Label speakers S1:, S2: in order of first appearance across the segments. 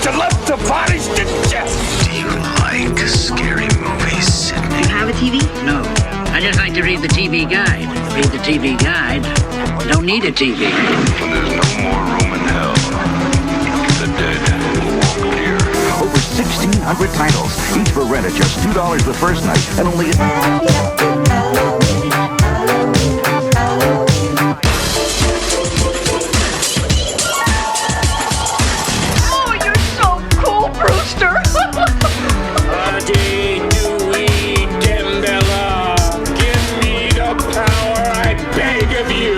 S1: but you left the bodies to death.
S2: Do you like scary movies, Sidney?
S3: You have a TV?
S4: No. I just like to read the TV guide. Read the TV guide. Don't need a TV.
S2: When there's no more room in hell, the dead will walk here.
S5: Over 1,600 titles, each for rent at just $2 the first night, and only...
S6: Oh, you're so cool, Brewster!
S1: Give me the power, I beg of you.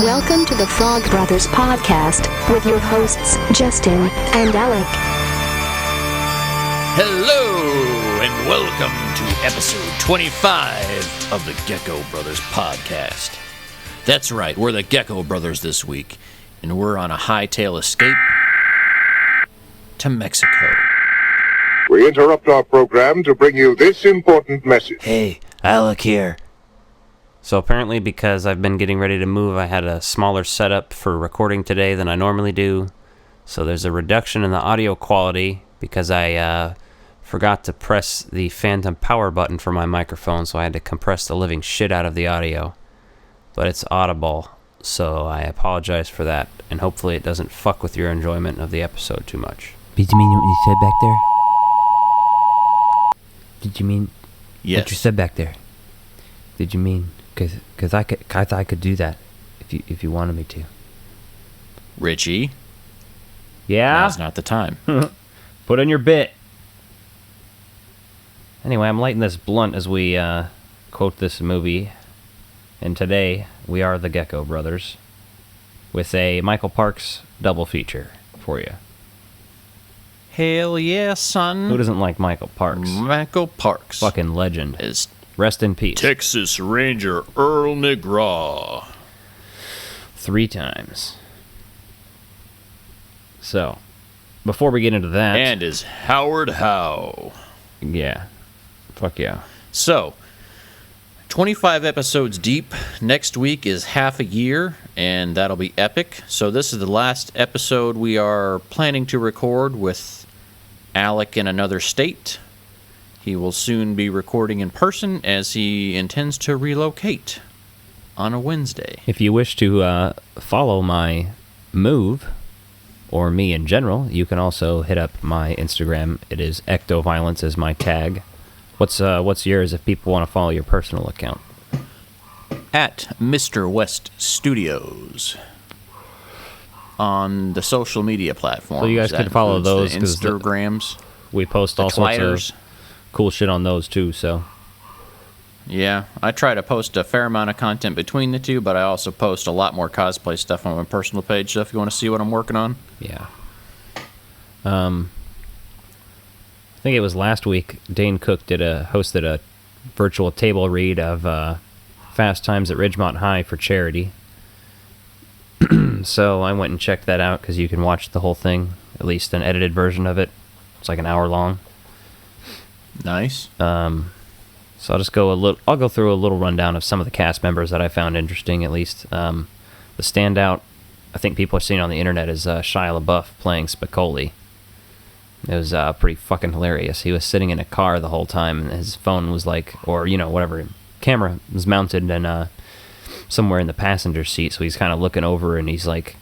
S7: Welcome to the Frog Brothers podcast with your hosts, Justin and Alec.
S8: Hello, and welcome to episode 25 of the Gecko Brothers podcast. That's right, we're the Gecko Brothers this week, and we're on a hightail escape to Mexico.
S9: We interrupt our program to bring you this important message.
S10: Hey, Alec here. So apparently because I've been getting ready to move, I had a smaller setup for recording today than I normally do. So there's a reduction in the audio quality because I forgot to press the phantom power button for my microphone, so I had to compress the living shit out of the audio. But it's audible, so I apologize for that, and hopefully it doesn't fuck with your enjoyment of the episode too much.
S11: Did you mean what you said back there? Did you mean
S8: Yes.
S11: what you said back there? Did you mean... Because I thought I could do that if you wanted me to.
S8: Richie,
S10: Yeah?
S8: now's not the time.
S10: Put in your bit. Anyway, I'm lighting this blunt as we quote this movie. And today, we are the Gecko Brothers with a Michael Parks double feature for you.
S8: Hell yeah, son.
S10: Who doesn't like Michael Parks?
S8: Michael Parks.
S10: Fucking legend.
S8: Is
S10: Rest in peace.
S8: Texas Ranger Earl McGraw.
S10: 3 times. So, before we get into that...
S8: And is Howard Howe.
S10: Yeah. Fuck yeah.
S8: So, 25 episodes deep. Next week is half a year, and that'll be epic. So this is the last episode we are planning to record with Alec in another state. He will soon be recording in person as he intends to relocate on a Wednesday.
S10: If you wish to follow my move, or me in general, you can also hit up my Instagram. It is Ectoviolence is my tag. What's yours if people want to follow your personal account?
S8: At Mr. West Studios on the social media platforms.
S10: So you guys can follow those, 'cause
S8: Instagrams.
S10: We post all sorts of cool shit on those too, so.
S8: Yeah, I try to post a fair amount of content between the two, but I also post a lot more cosplay stuff on my personal page, so if you want to see what I'm working on.
S10: Yeah. I think it was last week, Dane Cook hosted a virtual table read of Fast Times at Ridgemont High for charity. So I went and checked that out, because you can watch the whole thing, at least an edited version of it. It's like an hour long.
S8: Nice.
S10: So I'll just I'll go through a little rundown of some of the cast members that I found interesting, at least. The standout I think people are seeing on the internet is Shia LaBeouf playing Spicoli. It was pretty fucking hilarious. He was sitting in a car the whole time, and his phone was like, or, whatever, camera was mounted and somewhere in the passenger seat, so he's kind of looking over, and he's like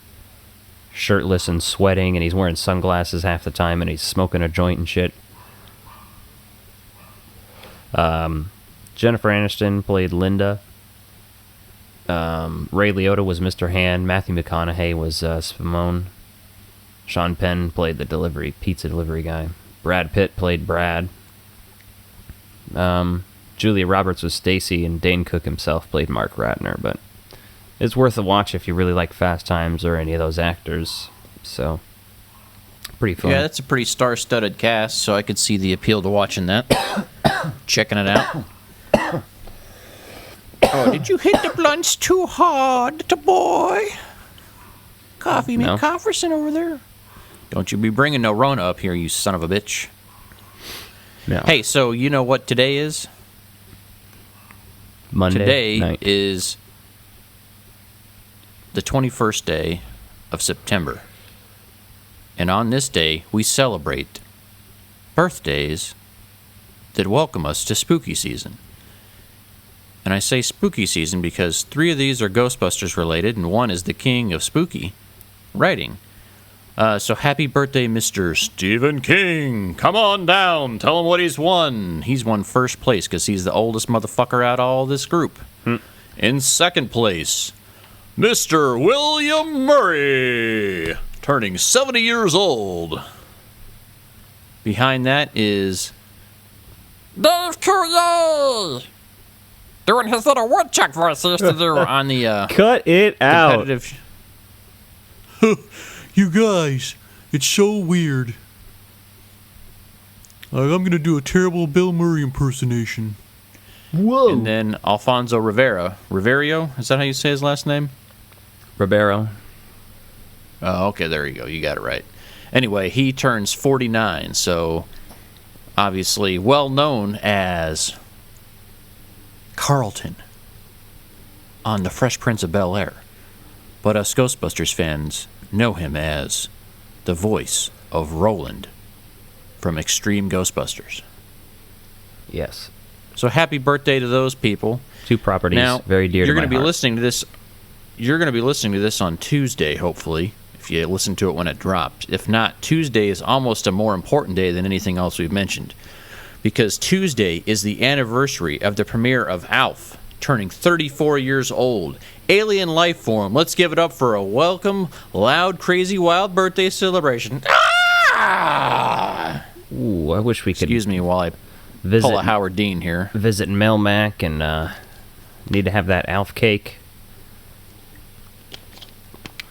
S10: shirtless and sweating, and he's wearing sunglasses half the time, and he's smoking a joint and shit. Jennifer Aniston played Linda. Ray Liotta was Mr. Hand. Matthew McConaughey was Simone. Sean Penn played the pizza delivery guy. Brad Pitt played Brad. Julia Roberts was Stacy, and Dane Cook himself played Mark Ratner. But it's worth a watch if you really like Fast Times or any of those actors. So, pretty fun.
S8: Yeah, that's a pretty star-studded cast, so I could see the appeal to watching that. Checking it out. Oh, did you hit the blunts too hard, boy? Coffee McCofferson over there. Don't you be bringing no Rona up here, you son of a bitch.
S10: No.
S8: Hey, so you know what today is?
S10: Monday
S8: Today
S10: night.
S8: is the 21st day of September. And on this day, we celebrate birthdays that welcome us to spooky season. And I say spooky season because 3 of these are Ghostbusters related, and 1 is the king of spooky writing. So happy birthday, Mr. Stephen King. Come on down. Tell him what he's won. He's won first place because he's the oldest motherfucker out of all this group. In second place, Mr. William Murray, turning 70 years old. Behind that is Dave Coulier, doing his little woodchuck voice he used to do on the
S10: Cut it out.
S8: competitive. You guys, it's so weird. I'm going to do a terrible Bill Murray impersonation.
S10: Whoa.
S8: And then Alfonso Riverio, is that how you say his last name?
S10: Ribeiro.
S8: Oh, okay, there you go. You got it right. Anyway, he turns 49, so obviously well known as Carlton on The Fresh Prince of Bel-Air. But us Ghostbusters fans know him as the voice of Roland from Extreme Ghostbusters.
S10: Yes.
S8: So happy birthday to those people.
S10: 2 properties
S8: Now,
S10: very dear to
S8: you're
S10: my
S8: going to be
S10: heart.
S8: listening to this. You're going to be listening to this on Tuesday, hopefully, if you listen to it when it dropped. If not, Tuesday is almost a more important day than anything else we've mentioned, because Tuesday is the anniversary of the premiere of Alf, turning 34 years old. Alien life form. Let's give it up for a welcome, loud, crazy, wild birthday celebration. Ah!
S10: Ooh, I wish we could
S8: Excuse me while I
S10: visit
S8: pull a Howard Dean here.
S10: Visit Melmac and need to have that Alf cake.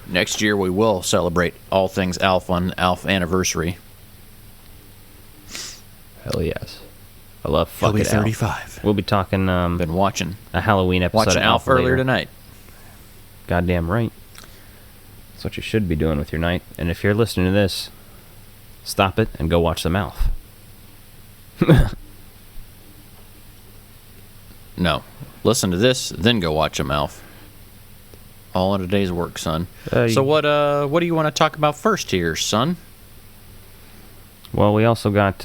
S8: Next year we will celebrate all things Alf on Alf anniversary.
S10: Hell yes. I love
S8: He'll
S10: fucking
S8: be 35.
S10: We'll be talking
S8: Been watching
S10: a Halloween episode
S8: watching
S10: of
S8: Alf
S10: later.
S8: earlier tonight.
S10: Goddamn right. That's what you should be doing with your night. And if you're listening to this, stop it and go watch some Alf.
S8: No. Listen to this, then go watch them, Alf. All in a day's work, son. So what do you want to talk about first here, son?
S10: Well, we also got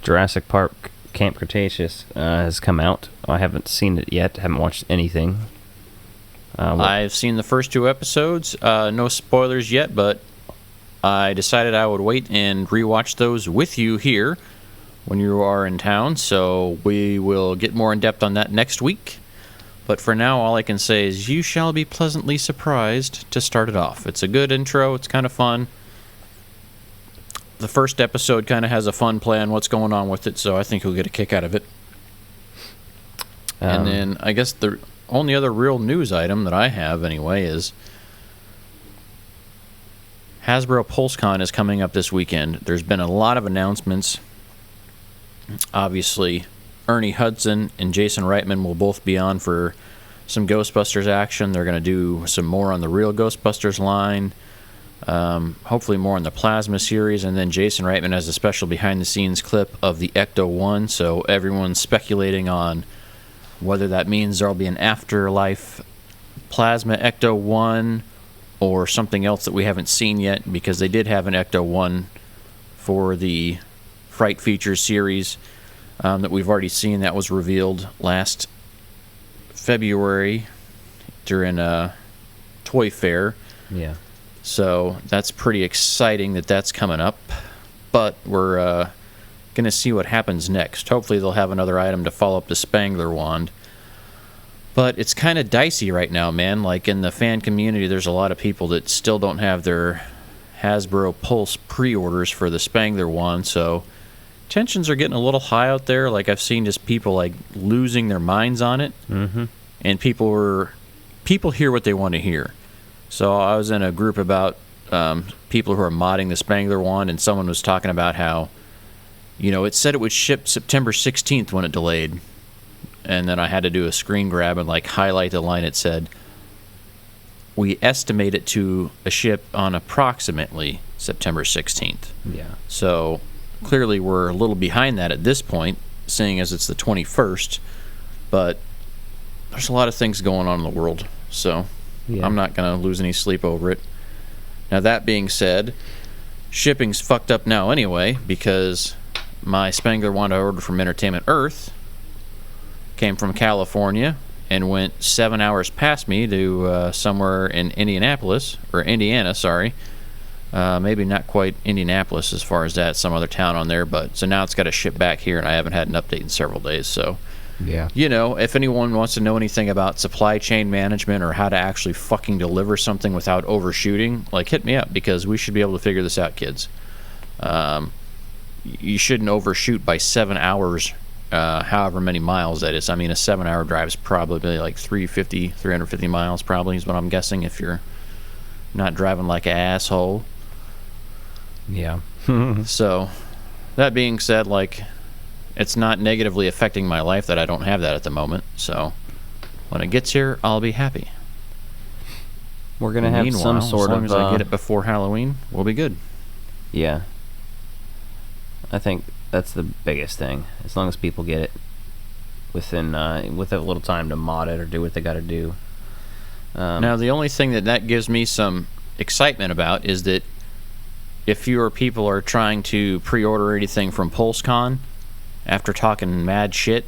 S10: Jurassic Park Camp Cretaceous has come out. I haven't seen it yet. Haven't watched anything.
S8: I've seen the first 2 episodes. No spoilers yet, but I decided I would wait and rewatch those with you here when you are in town. So we will get more in depth on that next week. But for now, all I can say is you shall be pleasantly surprised to start it off. It's a good intro. It's kind of fun. The first episode kind of has a fun play on what's going on with it, so I think you'll get a kick out of it. And then I guess the only other real news item that I have anyway is Hasbro Pulse Con is coming up this weekend. There's been a lot of announcements. Obviously, Ernie Hudson and Jason Reitman will both be on for some Ghostbusters action. They're going to do some more on the real Ghostbusters line. Hopefully more on the Plasma series. And then Jason Reitman has a special behind-the-scenes clip of the Ecto-1. So everyone's speculating on whether that means there'll be an afterlife Plasma Ecto-1 or something else that we haven't seen yet, because they did have an Ecto-1 for the Fright Features series that we've already seen. That was revealed last February during a toy fair.
S10: Yeah.
S8: So that's pretty exciting that that's coming up. But we're going to see what happens next. Hopefully they'll have another item to follow up the Spengler Wand. But it's kind of dicey right now, man. Like in the fan community, there's a lot of people that still don't have their Hasbro Pulse pre-orders for the Spengler Wand. So tensions are getting a little high out there. Like I've seen just people like losing their minds on it.
S10: Mm-hmm.
S8: And people hear what they want to hear. So I was in a group about people who are modding the Spengler Wand, and someone was talking about how, it said it would ship September 16th when it delayed. And then I had to do a screen grab and highlight the line. It said, we estimate it to a ship on approximately September 16th.
S10: Yeah.
S8: So clearly we're a little behind that at this point, seeing as it's the 21st. But there's a lot of things going on in the world, so yeah. I'm not going to lose any sleep over it. Now, that being said, shipping's fucked up now anyway, because my Spengler Wand I ordered from Entertainment Earth came from California and went 7 hours past me to somewhere in Indianapolis, or Indiana, sorry. Maybe not quite Indianapolis as far as that, some other town on there, but so now it's got to ship back here, and I haven't had an update in several days, so...
S10: Yeah.
S8: You know, if anyone wants to know anything about supply chain management or how to actually fucking deliver something without overshooting, like, hit me up, because we should be able to figure this out, kids. You shouldn't overshoot by 7 hours, however many miles that is. I mean, a 7-hour drive is probably like 350 miles, probably, is what I'm guessing, if you're not driving like an asshole.
S10: Yeah.
S8: So, that being said, like... It's not negatively affecting my life that I don't have that at the moment. So when it gets here, I'll be happy.
S10: We're going to have some sort of...
S8: as long as I get it before Halloween, we'll be good.
S10: Yeah. I think that's the biggest thing. As long as people get it within with a little time to mod it or do what they got to do.
S8: Now, the only thing that gives me some excitement about is that if fewer people are trying to pre-order anything from Pulse Con, after talking mad shit,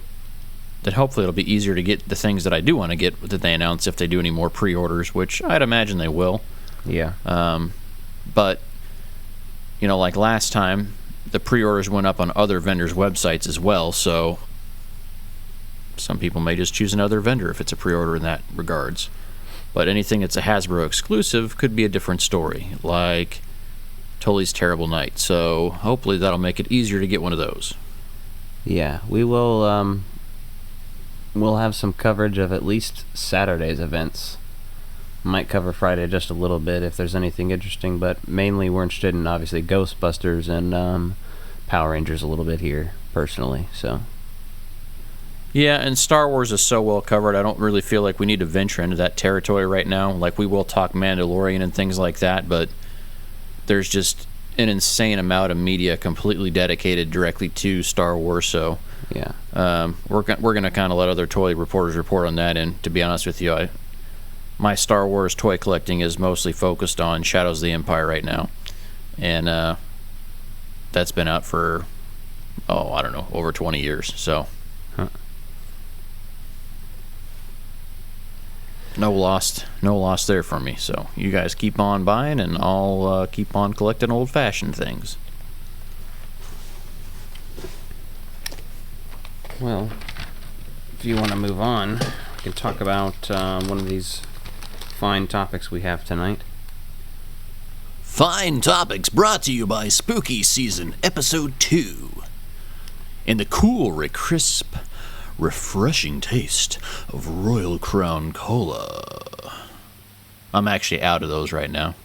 S8: that hopefully it'll be easier to get the things that I do want to get that they announce if they do any more pre-orders, which I'd imagine they will.
S10: Yeah.
S8: But, you know, like last time, the pre-orders went up on other vendors' websites as well, so some people may just choose another vendor if it's a pre-order in that regards. But anything that's a Hasbro exclusive could be a different story, like Tully's Terrible Night. So hopefully that'll make it easier to get one of those.
S10: Yeah, we will, we'll have some coverage of at least Saturday's events. Might cover Friday just a little bit if there's anything interesting, but mainly we're interested in, obviously, Ghostbusters and Power Rangers a little bit here, personally, so...
S8: Yeah, and Star Wars is so well covered, I don't really feel like we need to venture into that territory right now. Like, we will talk Mandalorian and things like that, but there's just... an insane amount of media completely dedicated directly to Star Wars, so
S10: yeah,
S8: we're gonna kind of let other toy reporters report on that. And to be honest with you, my Star Wars toy collecting is mostly focused on Shadows of the Empire right now, and that's been out for I don't know, over 20 years. So no loss there for me. So you guys keep on buying, and I'll keep on collecting old-fashioned things.
S10: Well, if you want to move on, we can talk about one of these fine topics we have tonight.
S3: Fine Topics brought to you by Spooky Season Episode 2. In the cool, crisp, refreshing taste of Royal Crown Cola.
S8: I'm actually out of those right now.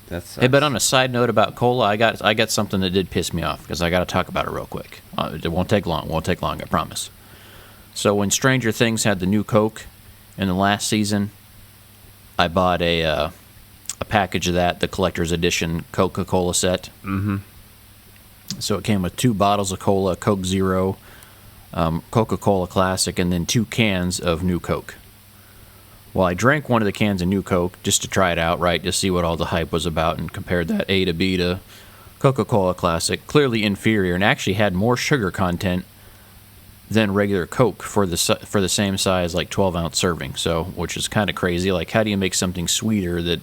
S10: That's
S8: hey, but on a side note about cola, I got something that did piss me off, because I got to talk about it real quick. It won't take long, I promise. So when Stranger Things had the new Coke in the last season, I bought a package of that, the collector's edition Coca-Cola set.
S10: Mm-hmm.
S8: So it came with 2 bottles of cola, Coke Zero, Coca-Cola Classic, and then 2 cans of New Coke. Well, I drank one of the cans of New Coke just to try it out, right, to see what all the hype was about, and compared that A to B to Coca-Cola Classic. Clearly inferior, and actually had more sugar content than regular Coke for the same size, like 12-ounce serving. So, which is kind of crazy. Like, how do you make something sweeter that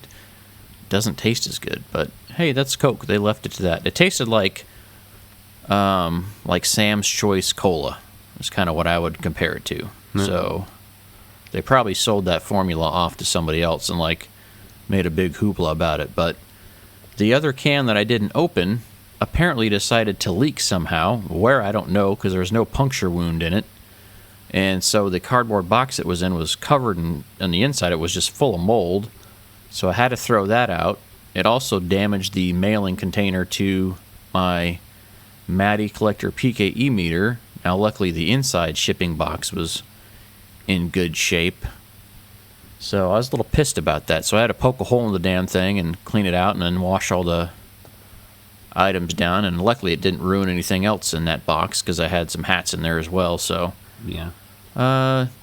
S8: doesn't taste as good? But hey, that's Coke. They left it to that. It tasted like Sam's Choice Cola. Is kind of what I would compare it to. Mm-hmm. So they probably sold that formula off to somebody else and made a big hoopla about it. But the other can that I didn't open apparently decided to leak somehow. Where, I don't know, because there's no puncture wound in it. And so the cardboard box it was in was covered, and on the inside it was just full of mold. So I had to throw that out. It also damaged the mailing container to my Matty Collector PKE meter. Now, luckily, the inside shipping box was in good shape. So I was a little pissed about that. So I had to poke a hole in the damn thing and clean it out and then wash all the items down. And luckily, it didn't ruin anything else in that box because I had some hats in there as well. So,
S10: yeah.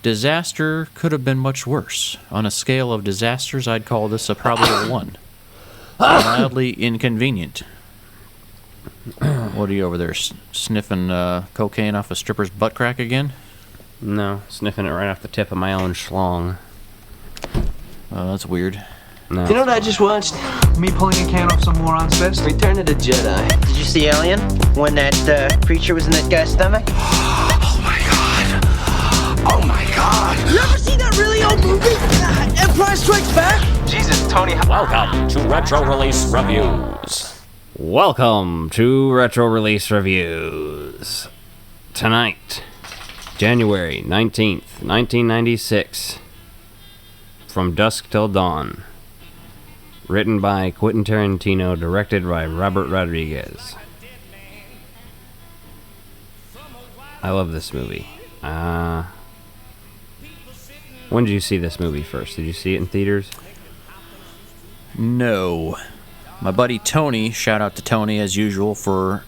S8: Disaster could have been much worse. On a scale of disasters, I'd call this probably a 1. mildly inconvenient. What are you over there, sniffing cocaine off a stripper's butt crack again?
S10: No, sniffing it right off the tip of my own schlong.
S8: Oh, that's weird.
S10: No.
S12: You know what I just watched? Me pulling a can off some moron's fist? Return of the Jedi.
S13: Did you see Alien? When that creature was in that guy's stomach?
S1: Oh my god!
S12: You ever seen that really old movie? Empire Strikes Back?
S14: Jesus, Tony.
S15: Welcome to Retro Release Reviews.
S10: Welcome to Retro Release Reviews. Tonight, January 19th, 1996. From Dusk Till Dawn. Written by Quentin Tarantino, directed by Robert Rodriguez. I love this movie. When did you see this movie first? Did you see it in theaters?
S8: No. My buddy Tony, shout out to Tony as usual for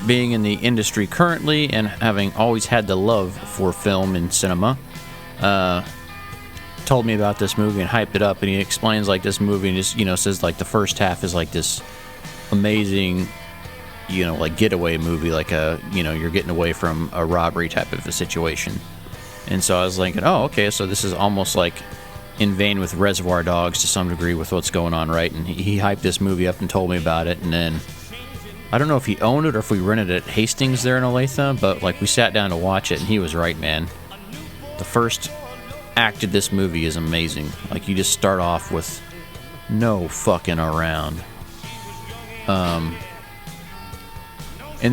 S8: being in the industry currently and having always had the love for film and cinema, told me about this movie and hyped it up, and he explains like this movie and just, says like the first half is like this amazing, like getaway movie, like you're getting away from a robbery type of a situation. And so I was thinking, oh, okay, so this is almost like in vein with Reservoir Dogs to some degree with what's going on, right? And he hyped this movie up and told me about it, and then I don't know if he owned it or if we rented it at Hastings there in Olathe, but like we sat down to watch it, and he was right, man. The first act of this movie is amazing. Like, you just start off with no fucking around. And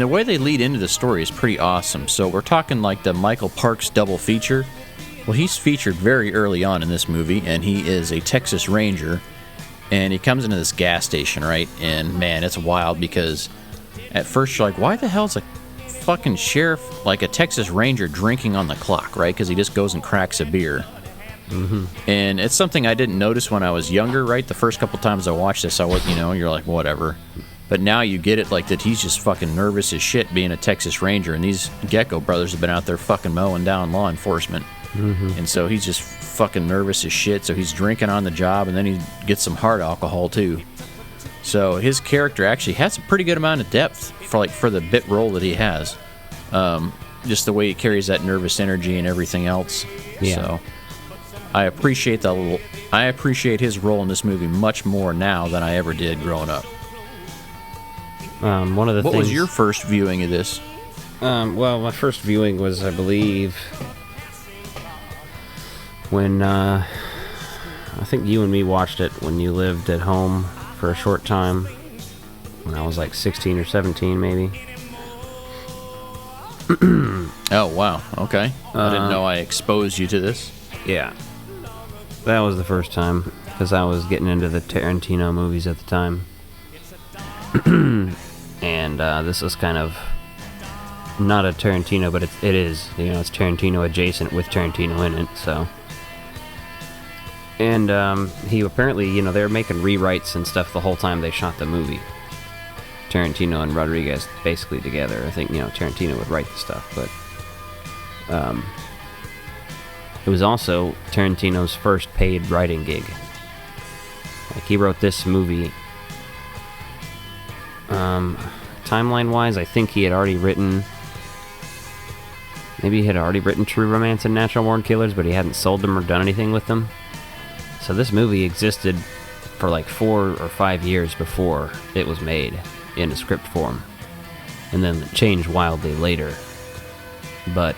S8: the way they lead into the story is pretty awesome. So we're talking like the Michael Parks double feature. Well, he's featured very early on in this movie, and he is a Texas Ranger, and he comes into this gas station, right? And man, it's wild because at first you're like, why the hell's a fucking sheriff, like a Texas Ranger, drinking on the clock, right? Because he just goes and cracks a beer. Mm-hmm. And it's something I didn't notice when I was younger, right? The first couple times I watched this, I was, you're like, whatever. But now you get it, like that he's just fucking nervous as shit being a Texas Ranger, and these Gecko brothers have been out there fucking mowing down law enforcement. Mm-hmm. And so he's just fucking nervous as shit, so he's drinking on the job, and then he gets some hard alcohol too. So his character actually has a pretty good amount of depth for the bit role that he has. Just the way he carries that nervous energy and everything else. Yeah. So I appreciate his role in this movie much more now than I ever did growing up. What was your first viewing of this?
S10: Well, my first viewing was, I believe, when I think you and me watched it when you lived at home for a short time, when I was like 16 or 17 maybe.
S8: Oh, wow. Okay. I didn't know I exposed you to this.
S10: Yeah. That was the first time, because I was getting into the Tarantino movies at the time. And this is kind of not a Tarantino, but it is. It's Tarantino adjacent with Tarantino in it, so. And he apparently, they were making rewrites and stuff the whole time they shot the movie. Tarantino and Rodriguez basically together. I think, Tarantino would write the stuff, but it was also Tarantino's first paid writing gig. Like, he wrote this movie. Timeline-wise, I think he had already written... Maybe he had already written True Romance and Natural Born Killers, but he hadn't sold them or done anything with them. So this movie existed for like 4 or 5 years before it was made in a script form. And then it changed wildly later. But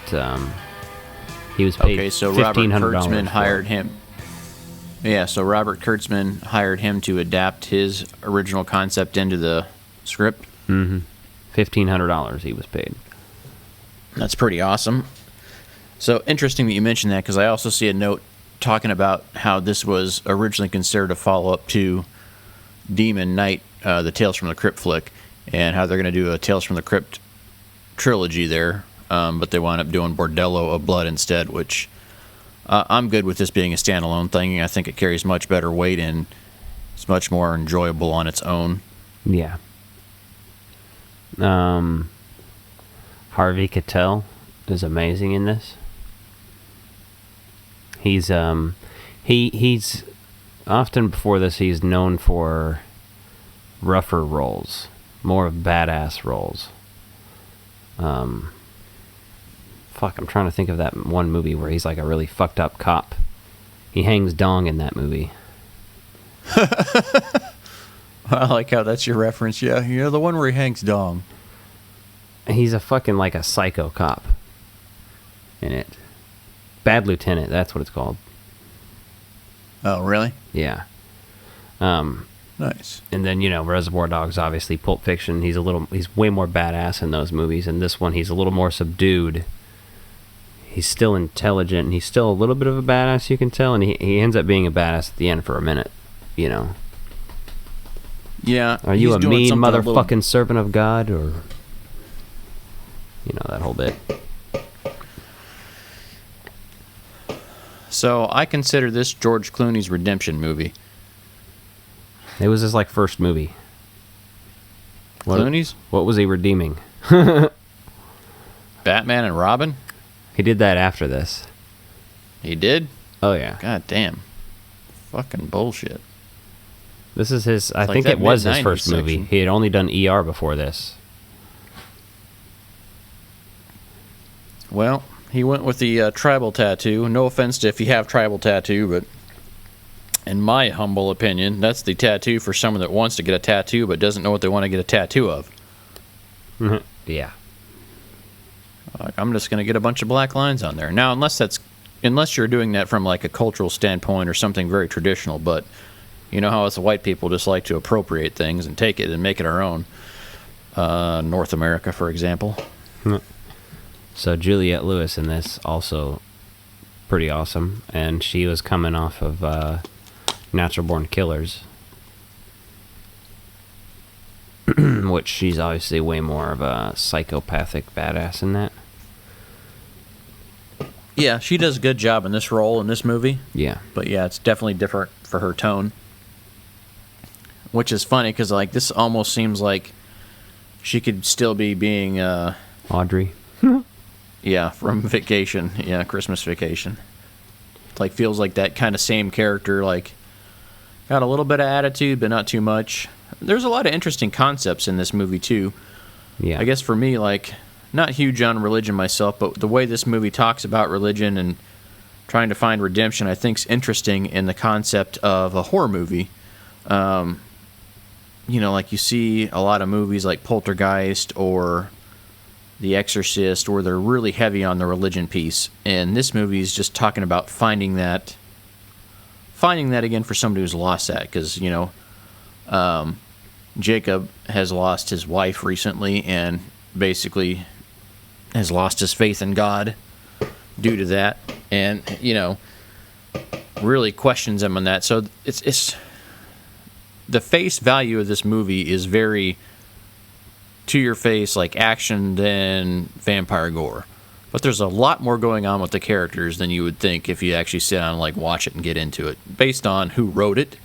S10: he was paid $1,500.
S8: Okay, so Robert Kurtzman hired him. Yeah, so Robert Kurtzman hired him to adapt his original concept into the script.
S10: Mm-hmm. $1,500 he was paid.
S8: That's pretty awesome. So interesting that you mentioned that, because I also see a note talking about how this was originally considered a follow-up to Demon Knight, the Tales from the Crypt flick, and how they're going to do a Tales from the Crypt trilogy there, but they wound up doing Bordello of Blood instead, which I'm good with this being a standalone thing. I think it carries much better weight and it's much more enjoyable on its own.
S10: Yeah. Harvey Keitel is amazing in this. He's often before this he's known for rougher roles, more of badass roles. Fuck, I'm trying to think of that one movie where he's like a really fucked up cop. He hangs dong in that movie.
S8: I like how that's your reference. Yeah, the one where he hangs dong.
S10: He's a fucking like a psycho cop in it. Bad Lieutenant, that's what it's called.
S8: Oh, really?
S10: Yeah.
S8: Nice.
S10: And then, Reservoir Dogs, obviously, Pulp Fiction, he's way more badass in those movies. And this one, he's a little more subdued. He's still intelligent, and he's still a little bit of a badass, you can tell. And he ends up being a badass at the end for a minute,
S8: Yeah.
S10: Are you a mean motherfucking servant of God, or... that whole bit.
S8: So, I consider this George Clooney's redemption movie.
S10: It was his, first movie.
S8: Clooney's?
S10: What was he redeeming?
S8: Batman and Robin?
S10: He did that after this.
S8: He did?
S10: Oh, yeah.
S8: God damn. Fucking bullshit.
S10: This is his... I think it was his first movie. He had only done ER before this.
S8: Well, he went with the tribal tattoo. No offense to if you have tribal tattoo, but in my humble opinion, that's the tattoo for someone that wants to get a tattoo but doesn't know what they want to get a tattoo of.
S10: Yeah.
S8: I'm just going to get a bunch of black lines on there. Now, unless you're doing that from a cultural standpoint or something very traditional, but you know how us white people just like to appropriate things and take it and make it our own. North America, for example.
S10: So Juliette Lewis in this, also pretty awesome, and she was coming off of Natural Born Killers, which she's obviously way more of a psychopathic badass in that.
S8: Yeah, she does a good job in this role in this movie.
S10: Yeah.
S8: But yeah, it's definitely different for her tone. Which is funny, because this almost seems like she could still be being...
S10: Audrey.
S8: Yeah, from Vacation. Yeah, Christmas Vacation. Feels like that kind of same character, got a little bit of attitude, but not too much. There's a lot of interesting concepts in this movie, too.
S10: Yeah.
S8: I guess for me, not huge on religion myself, but the way this movie talks about religion and trying to find redemption, I think is interesting in the concept of a horror movie. You see a lot of movies like Poltergeist or The Exorcist, where they're really heavy on the religion piece. And this movie is just talking about finding that again for somebody who's lost that. Because, Jacob has lost his wife recently and basically has lost his faith in God due to that. And, really questions him on that. So it's the face value of this movie is very to your face, action than vampire gore. But there's a lot more going on with the characters than you would think if you actually sit down and watch it and get into it, based on who wrote it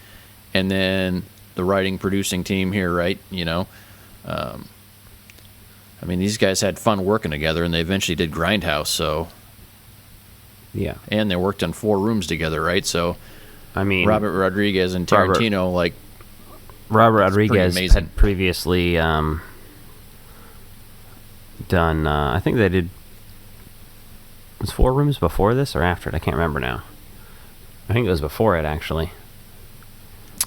S8: and then the writing producing team here, right? These guys had fun working together, and they eventually did Grindhouse, so
S10: yeah. And
S8: they worked on 4 Rooms together, right? So Robert Rodriguez and
S10: Tarantino, Robert Rodriguez had previously done, I think they did, was 4 Rooms before this or after it? I can't remember now. I think it was before it, actually.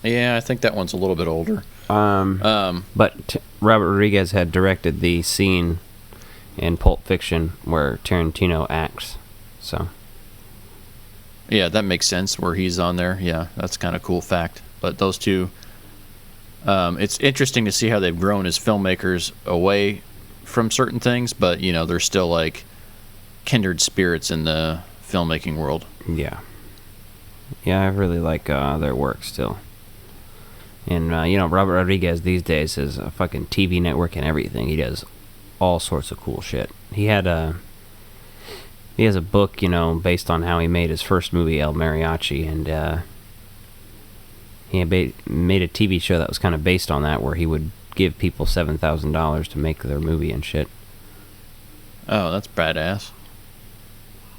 S8: Yeah, I think that one's a little bit older.
S10: But Robert Rodriguez had directed the scene in Pulp Fiction where Tarantino acts, so...
S8: Yeah, that makes sense, where he's on there. Yeah, that's kind of cool fact. But those two... it's interesting to see how they've grown as filmmakers away from certain things, but, they're still, kindred spirits in the filmmaking world.
S10: Yeah. Yeah, I really like their work still. And, Robert Rodriguez these days has a fucking TV network and everything. He does all sorts of cool shit. He has a book, based on how he made his first movie, El Mariachi, and he made a TV show that was kind of based on that, where he would give people $7,000 to make their movie and shit.
S8: Oh, that's badass.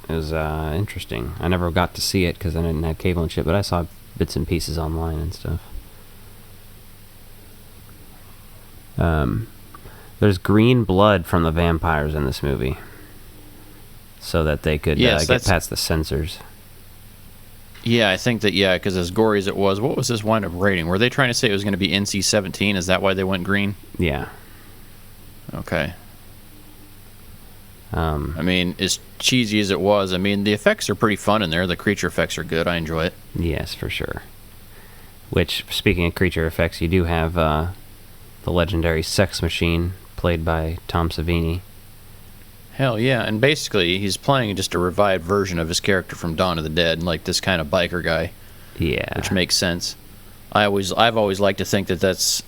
S10: It was interesting. I never got to see it because I didn't have cable and shit, but I saw bits and pieces online and stuff. There's green blood from the vampires in this movie, so that they could get past the censors.
S8: Yeah, I think that, because as gory as it was, what was this wind up rating? Were they trying to say it was going to be NC-17? Is that why they went green?
S10: Yeah.
S8: Okay. I mean, as cheesy as it was, I mean, the effects are pretty fun in there. The creature effects are good. I enjoy it.
S10: Yes, for sure. Which, speaking of creature effects, you do have the legendary Sex Machine, played by Tom Savini.
S8: Hell yeah, and basically he's playing just a revived version of his character from Dawn of the Dead, like this kind of biker guy.
S10: Yeah.
S8: Which makes sense. I've always liked to think that that's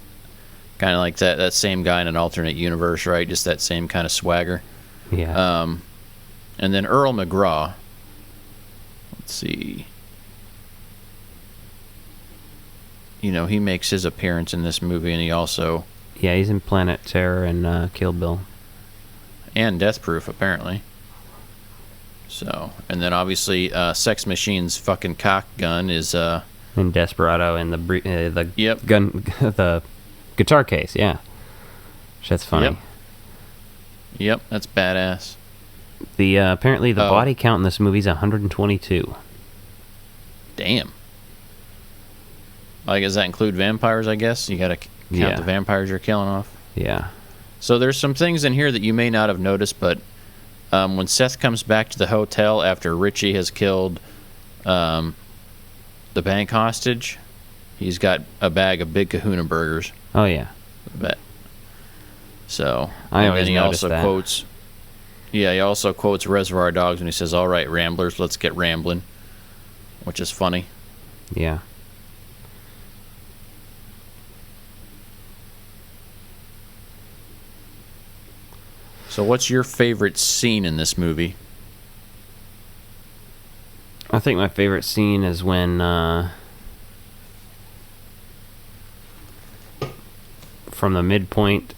S8: kind of like that same guy in an alternate universe, right? Just that same kind of swagger.
S10: Yeah.
S8: And then Earl McGraw. Let's see. You know, he makes his appearance in this movie, and he also...
S10: Yeah, he's in Planet Terror and Kill Bill.
S8: And Death Proof, apparently. So, and then obviously, Sex Machine's fucking cock gun is
S10: in Desperado, and the
S8: yep.
S10: gun, the guitar case. Yeah, that's funny.
S8: Yep, that's badass.
S10: The apparently the body count in this movie is 122.
S8: Damn. Like, does that include vampires? I guess you got to count the vampires you're killing off.
S10: Yeah.
S8: So there's some things in here that you may not have noticed, but when Seth comes back to the hotel after Richie has killed the bank hostage, he's got a bag of Big Kahuna burgers.
S10: Oh yeah.
S8: I bet. So
S10: I always noticed that.
S8: He also quotes Reservoir Dogs when he says, "All right, Ramblers, let's get rambling," which is funny.
S10: Yeah.
S8: So what's your favorite scene in this movie?
S10: I think my favorite scene is when from the midpoint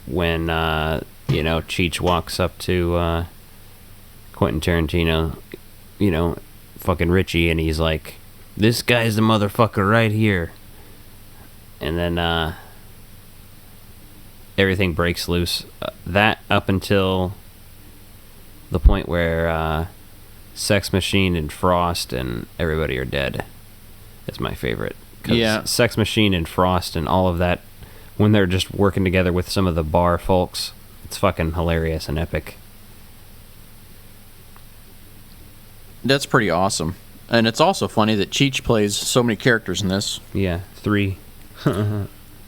S10: when Cheech walks up to Quentin Tarantino, fucking Richie, and he's like, "This guy's the motherfucker right here," and then everything breaks loose. That up until the point where Sex Machine and Frost and everybody are dead is my favorite.
S8: Yeah.
S10: Sex Machine and Frost and all of that, when they're just working together with some of the bar folks, it's fucking hilarious and epic.
S8: That's pretty awesome. And it's also funny that Cheech plays so many characters in this.
S10: Yeah, 3.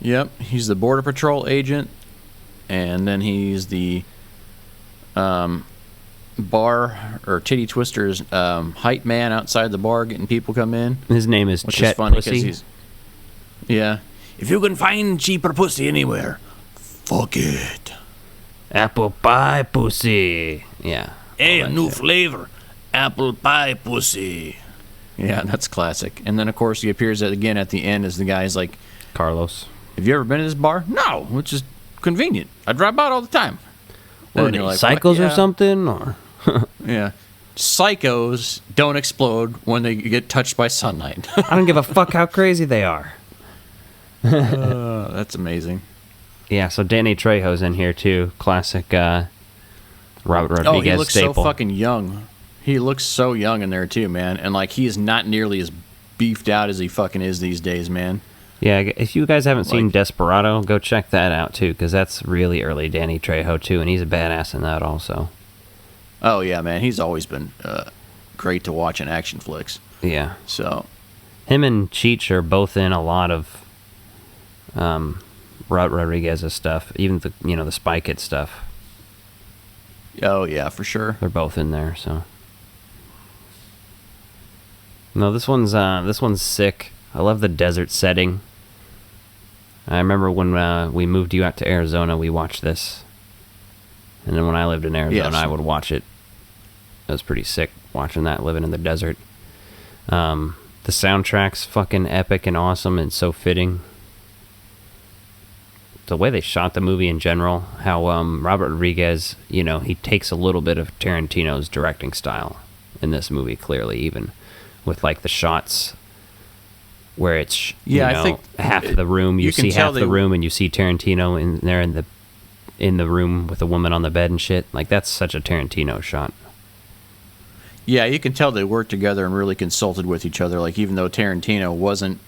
S8: Yep, he's the Border Patrol agent, and then he's the bar or titty twisters hype man outside the bar getting people come in.
S10: His name is
S8: which
S10: Chet
S8: is funny
S10: Pussy.
S8: He's, yeah. If you can find cheaper pussy anywhere, fuck it.
S10: Apple pie pussy. Yeah.
S3: Hey, a new flavor. Apple pie pussy.
S8: Yeah, that's classic. And then, of course, he appears again at the end as the guy's like,
S10: Carlos.
S8: "Have you ever been to this bar?" "No," which is convenient. I drive by it all the time.
S10: What are they, like, psychos or something? Or
S8: yeah. Psychos don't explode when they get touched by sunlight.
S10: I don't give a fuck how crazy they are.
S8: That's amazing.
S10: Yeah, so Danny Trejo's in here too. Classic Robert Rodriguez
S8: Oh, he looks
S10: staple.
S8: so fucking young. He looks so young in there too, man. And like, he is not nearly as beefed out as he fucking is these days, man.
S10: Yeah, if you guys haven't seen Desperado, go check that out too, because that's really early Danny Trejo too, and he's a badass in that also.
S8: Oh yeah, man. He's always been great to watch in action flicks.
S10: Yeah.
S8: So
S10: him and Cheech are both in a lot of Rodriguez's stuff, even the Spy Kid stuff.
S8: Oh yeah, for sure.
S10: They're both in there, so. No, this one's sick. I love the desert setting. I remember when we moved you out to Arizona, we watched this. And then when I lived in Arizona, I would watch it. It was pretty sick watching that, living in the desert. The soundtrack's fucking epic and awesome and so fitting. The way they shot the movie in general, how Robert Rodriguez, he takes a little bit of Tarantino's directing style in this movie, clearly, even with like the shots where it's
S8: I think
S10: half of the room you see half the room and you see Tarantino in there in the room with a woman on the bed and shit. Like, that's such a Tarantino shot.
S8: Yeah, you can tell they worked together and really consulted with each other. Like, even though Tarantino wasn't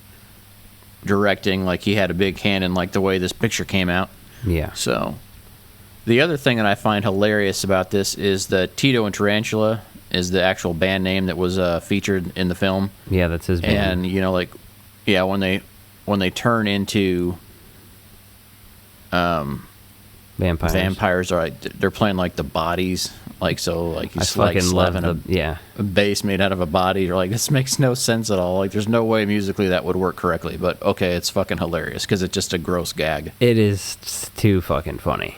S8: directing, like, he had a big hand in, like, the way this picture came out.
S10: Yeah.
S8: So, the other thing that I find hilarious about this is that Tito and Tarantula is the actual band name that was featured in the film.
S10: Yeah, that's his band.
S8: And, when they turn into vampires are like, they're playing like the bodies, like, so like he's like slapping a bass made out of a body. You're like, this makes no sense at all. Like, there's no way musically that would work correctly, but okay, it's fucking hilarious because it's just a gross gag.
S10: It is too fucking funny.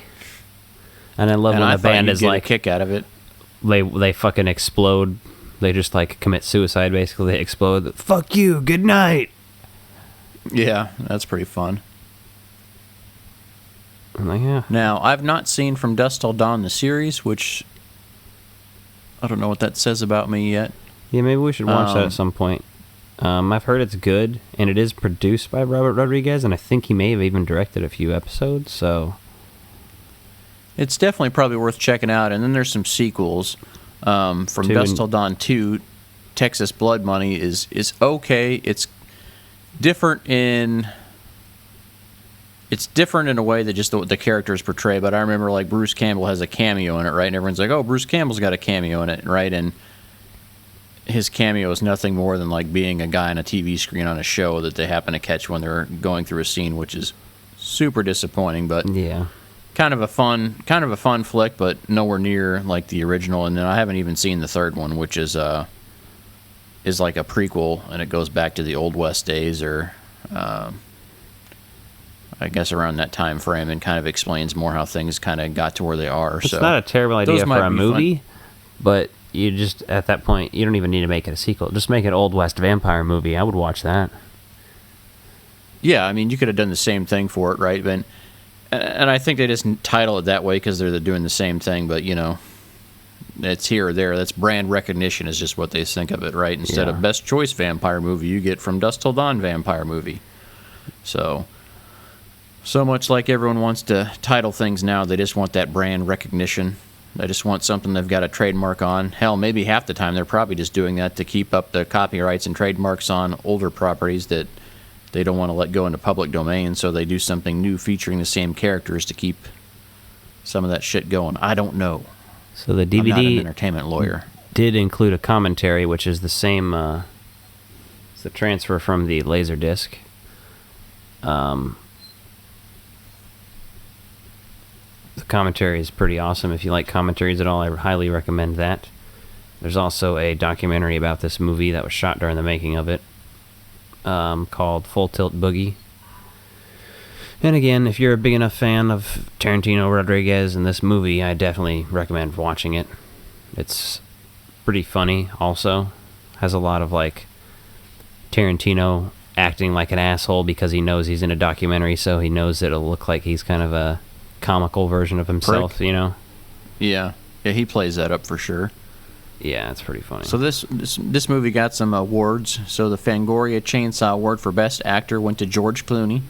S10: And I love when the band is like,
S8: a kick out of it.
S10: They fucking explode. They just like commit suicide. Basically, they explode. Fuck you. Good night.
S8: Yeah, that's pretty fun.
S10: I'm like, yeah.
S8: Now, I've not seen From Dusk Till Dawn, the series, which I don't know what that says about me yet.
S10: Yeah, maybe we should watch that at some point. I've heard it's good, and it is produced by Robert Rodriguez, and I think he may have even directed a few episodes, so...
S8: It's definitely probably worth checking out, and then there's some sequels. From Dusk Till Dawn 2, Texas Blood Money is okay. It's different in... It's different in a way that just the characters portray, but I remember, like, Bruce Campbell has a cameo in it, right? And everyone's like, oh, Bruce Campbell's got a cameo in it, right? And his cameo is nothing more than, like, being a guy on a TV screen on a show that they happen to catch when they're going through a scene, which is super disappointing, but
S10: yeah,
S8: kind of a fun flick, but nowhere near like the original. And then I haven't even seen the third one, which is like a prequel, and it goes back to the Old West days, or I guess around that time frame, and kind of explains more how things kind of got to where they are.
S10: It's not a terrible idea for a movie,
S8: fun.
S10: But you just, at that point, you don't even need to make it a sequel. Just make an Old West vampire movie. I would watch that.
S8: Yeah, I mean, you could have done the same thing for it, right? But, and I think they just title it that way because they're doing the same thing, but, you know, it's here or there. That's brand recognition is just what they think of it, right? Instead of Best Choice Vampire Movie, you get From Dusk Till Dawn Vampire Movie. So much like everyone wants to title things now, they just want that brand recognition. They just want something they've got a trademark on. Hell, maybe half the time they're probably just doing that to keep up the copyrights and trademarks on older properties that they don't want to let go into public domain, so they do something new featuring the same characters to keep some of that shit going. I don't know.
S10: So the DVD
S8: I'm not an entertainment lawyer.
S10: Did include a commentary, which is the same. It's the transfer from the Laserdisc. The commentary is pretty awesome. If you like commentaries at all, I highly recommend that. There's also a documentary about this movie that was shot during the making of it, called Full Tilt Boogie. And again, if you're a big enough fan of Tarantino, Rodriguez, and this movie, I definitely recommend watching it. It's pretty funny also. Has a lot of, like, Tarantino acting like an asshole because he knows he's in a documentary, so he knows it'll look like he's kind of a comical version of himself,
S8: Prick.
S10: You know?
S8: Yeah, he plays that up for sure.
S10: Yeah, it's pretty funny.
S8: So this movie got some awards. So the Fangoria Chainsaw Award for Best Actor went to George Clooney.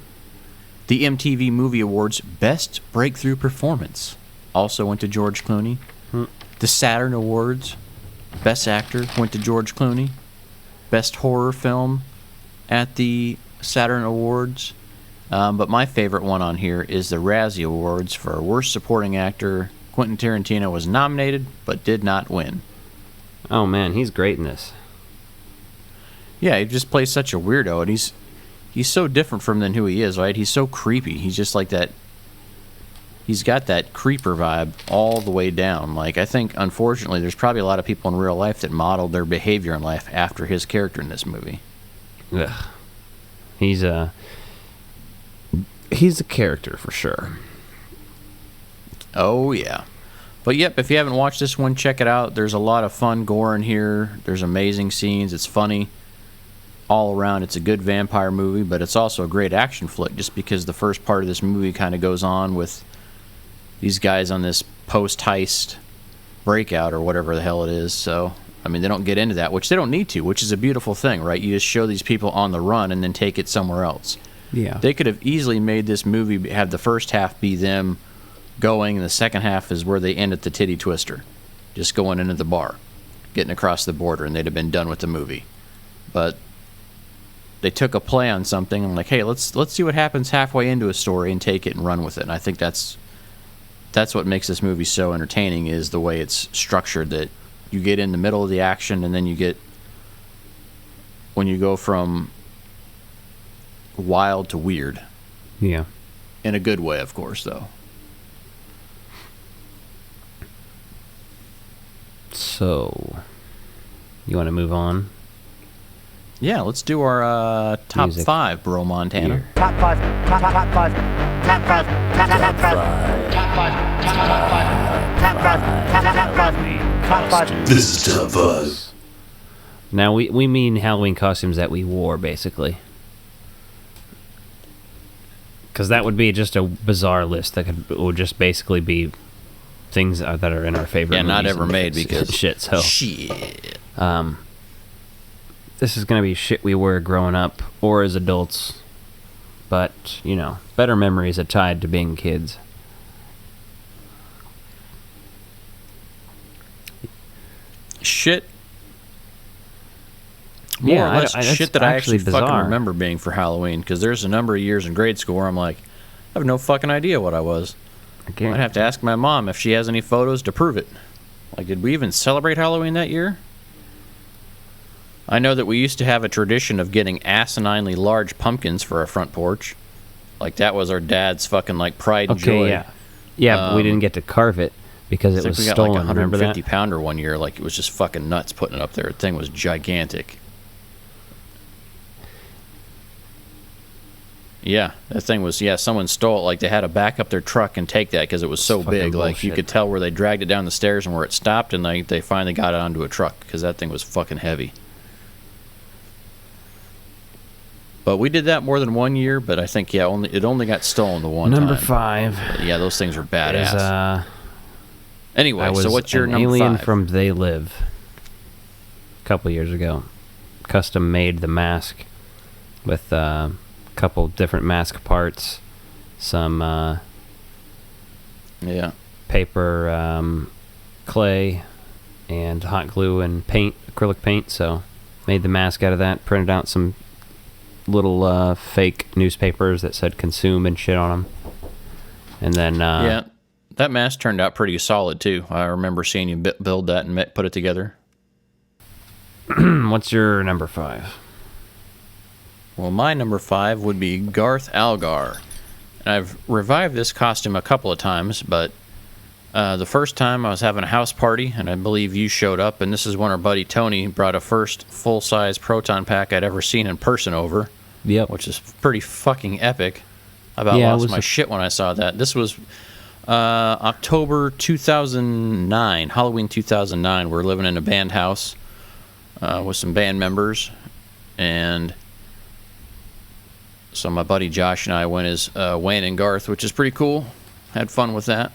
S8: The MTV Movie Awards Best Breakthrough Performance also went to George Clooney. The Saturn Awards Best Actor went to George Clooney. Best Horror Film at the Saturn Awards. But my favorite one on here is the Razzie Awards for Worst Supporting Actor. Quentin Tarantino was nominated, but did not win.
S10: Oh man, he's great in this.
S8: Yeah, he just plays such a weirdo, and he's so different from than who he is, right? He's so creepy. He's just like that. He's got that creeper vibe all the way down. Like, I think, unfortunately, there's probably a lot of people in real life that modeled their behavior in life after his character in this movie.
S10: Ugh. He's a character for sure.
S8: Oh, yeah. But, yep, if you haven't watched this one, check it out. There's a lot of fun gore in here. There's amazing scenes. It's funny all around. It's a good vampire movie, but it's also a great action flick just because the first part of this movie kind of goes on with these guys on this post-heist breakout or whatever the hell it is. So I mean, they don't get into that, which they don't need to, which is a beautiful thing, right? You just show these people on the run and then take it somewhere else.
S10: Yeah.
S8: They could have easily made this movie have the first half be them going, and the second half is where they end at the titty twister, just going into the bar, getting across the border, and they'd have been done with the movie. But they took a play on something and like, hey, let's see what happens halfway into a story and take it and run with it. And I think that's what makes this movie so entertaining, is the way it's structured, that you get in the middle of the action and then you get, when you go from wild to weird.
S10: Yeah.
S8: In a good way, of course, though.
S10: So, you want to move on?
S8: Yeah, let's do our top
S10: Music.
S8: 5, Bro Montana.
S10: Here.
S13: Top 5. Top 5. Top 5. Top 5. Top 5. Top 5. Top 5. Top 5. Top 5.
S3: This is top 5.
S10: Now, we mean Halloween costumes that we wore, basically. Because that would be just a bizarre list that would just basically be things that are in our favorite movies.
S8: Yeah, not ever
S10: and
S8: made because...
S10: shit, so...
S8: Shit.
S10: This is going to be shit we were growing up or as adults. But, you know, better memories are tied to being kids.
S8: Shit. More or less shit that I actually fucking remember being for Halloween, because there's a number of years in grade school where I'm like, I have no fucking idea what I was. I'd have to ask my mom if she has any photos to prove it. Like, did we even celebrate Halloween that year? I know that we used to have a tradition of getting asininely large pumpkins for our front porch. Like, that was our dad's fucking, like, pride and joy.
S10: Yeah. Yeah, but we didn't get to carve it because it was
S8: we got
S10: stolen.
S8: like a
S10: Remember that?
S8: 150 pounder one year. Like, it was just fucking nuts putting it up there. The thing was gigantic. Yeah, that thing was, someone stole it. Like, they had to back up their truck and take that because it was so big. Like, you could tell where they dragged it down the stairs and where it stopped, and they finally got it onto a truck because that thing was fucking heavy. But we did that more than one year, but I think, it only got stolen the one
S10: Number
S8: time.
S10: 5.
S8: But yeah, those things are badass. Anyway, so what's your number 5?
S10: Alien from They Live. A couple years ago. Custom made the mask with a couple different mask parts. Some paper, clay, and hot glue and paint, acrylic paint. So made the mask out of that, printed out some little fake newspapers that said consume and shit on them. And then
S8: that mask turned out pretty solid too. I remember seeing you build that and put it together.
S10: What's your number 5?
S8: Well, my number 5 would be Garth Algar. And I've revived this costume a couple of times, but the first time I was having a house party, and I believe you showed up, and this is when our buddy Tony brought a first full-size proton pack I'd ever seen in person over.
S10: Yep.
S8: Which is pretty fucking epic. I about lost my shit when I saw that. This was October 2009, Halloween 2009. We're living in a band house with some band members, and so my buddy Josh and I went as Wayne and Garth, which is pretty cool. Had fun with that.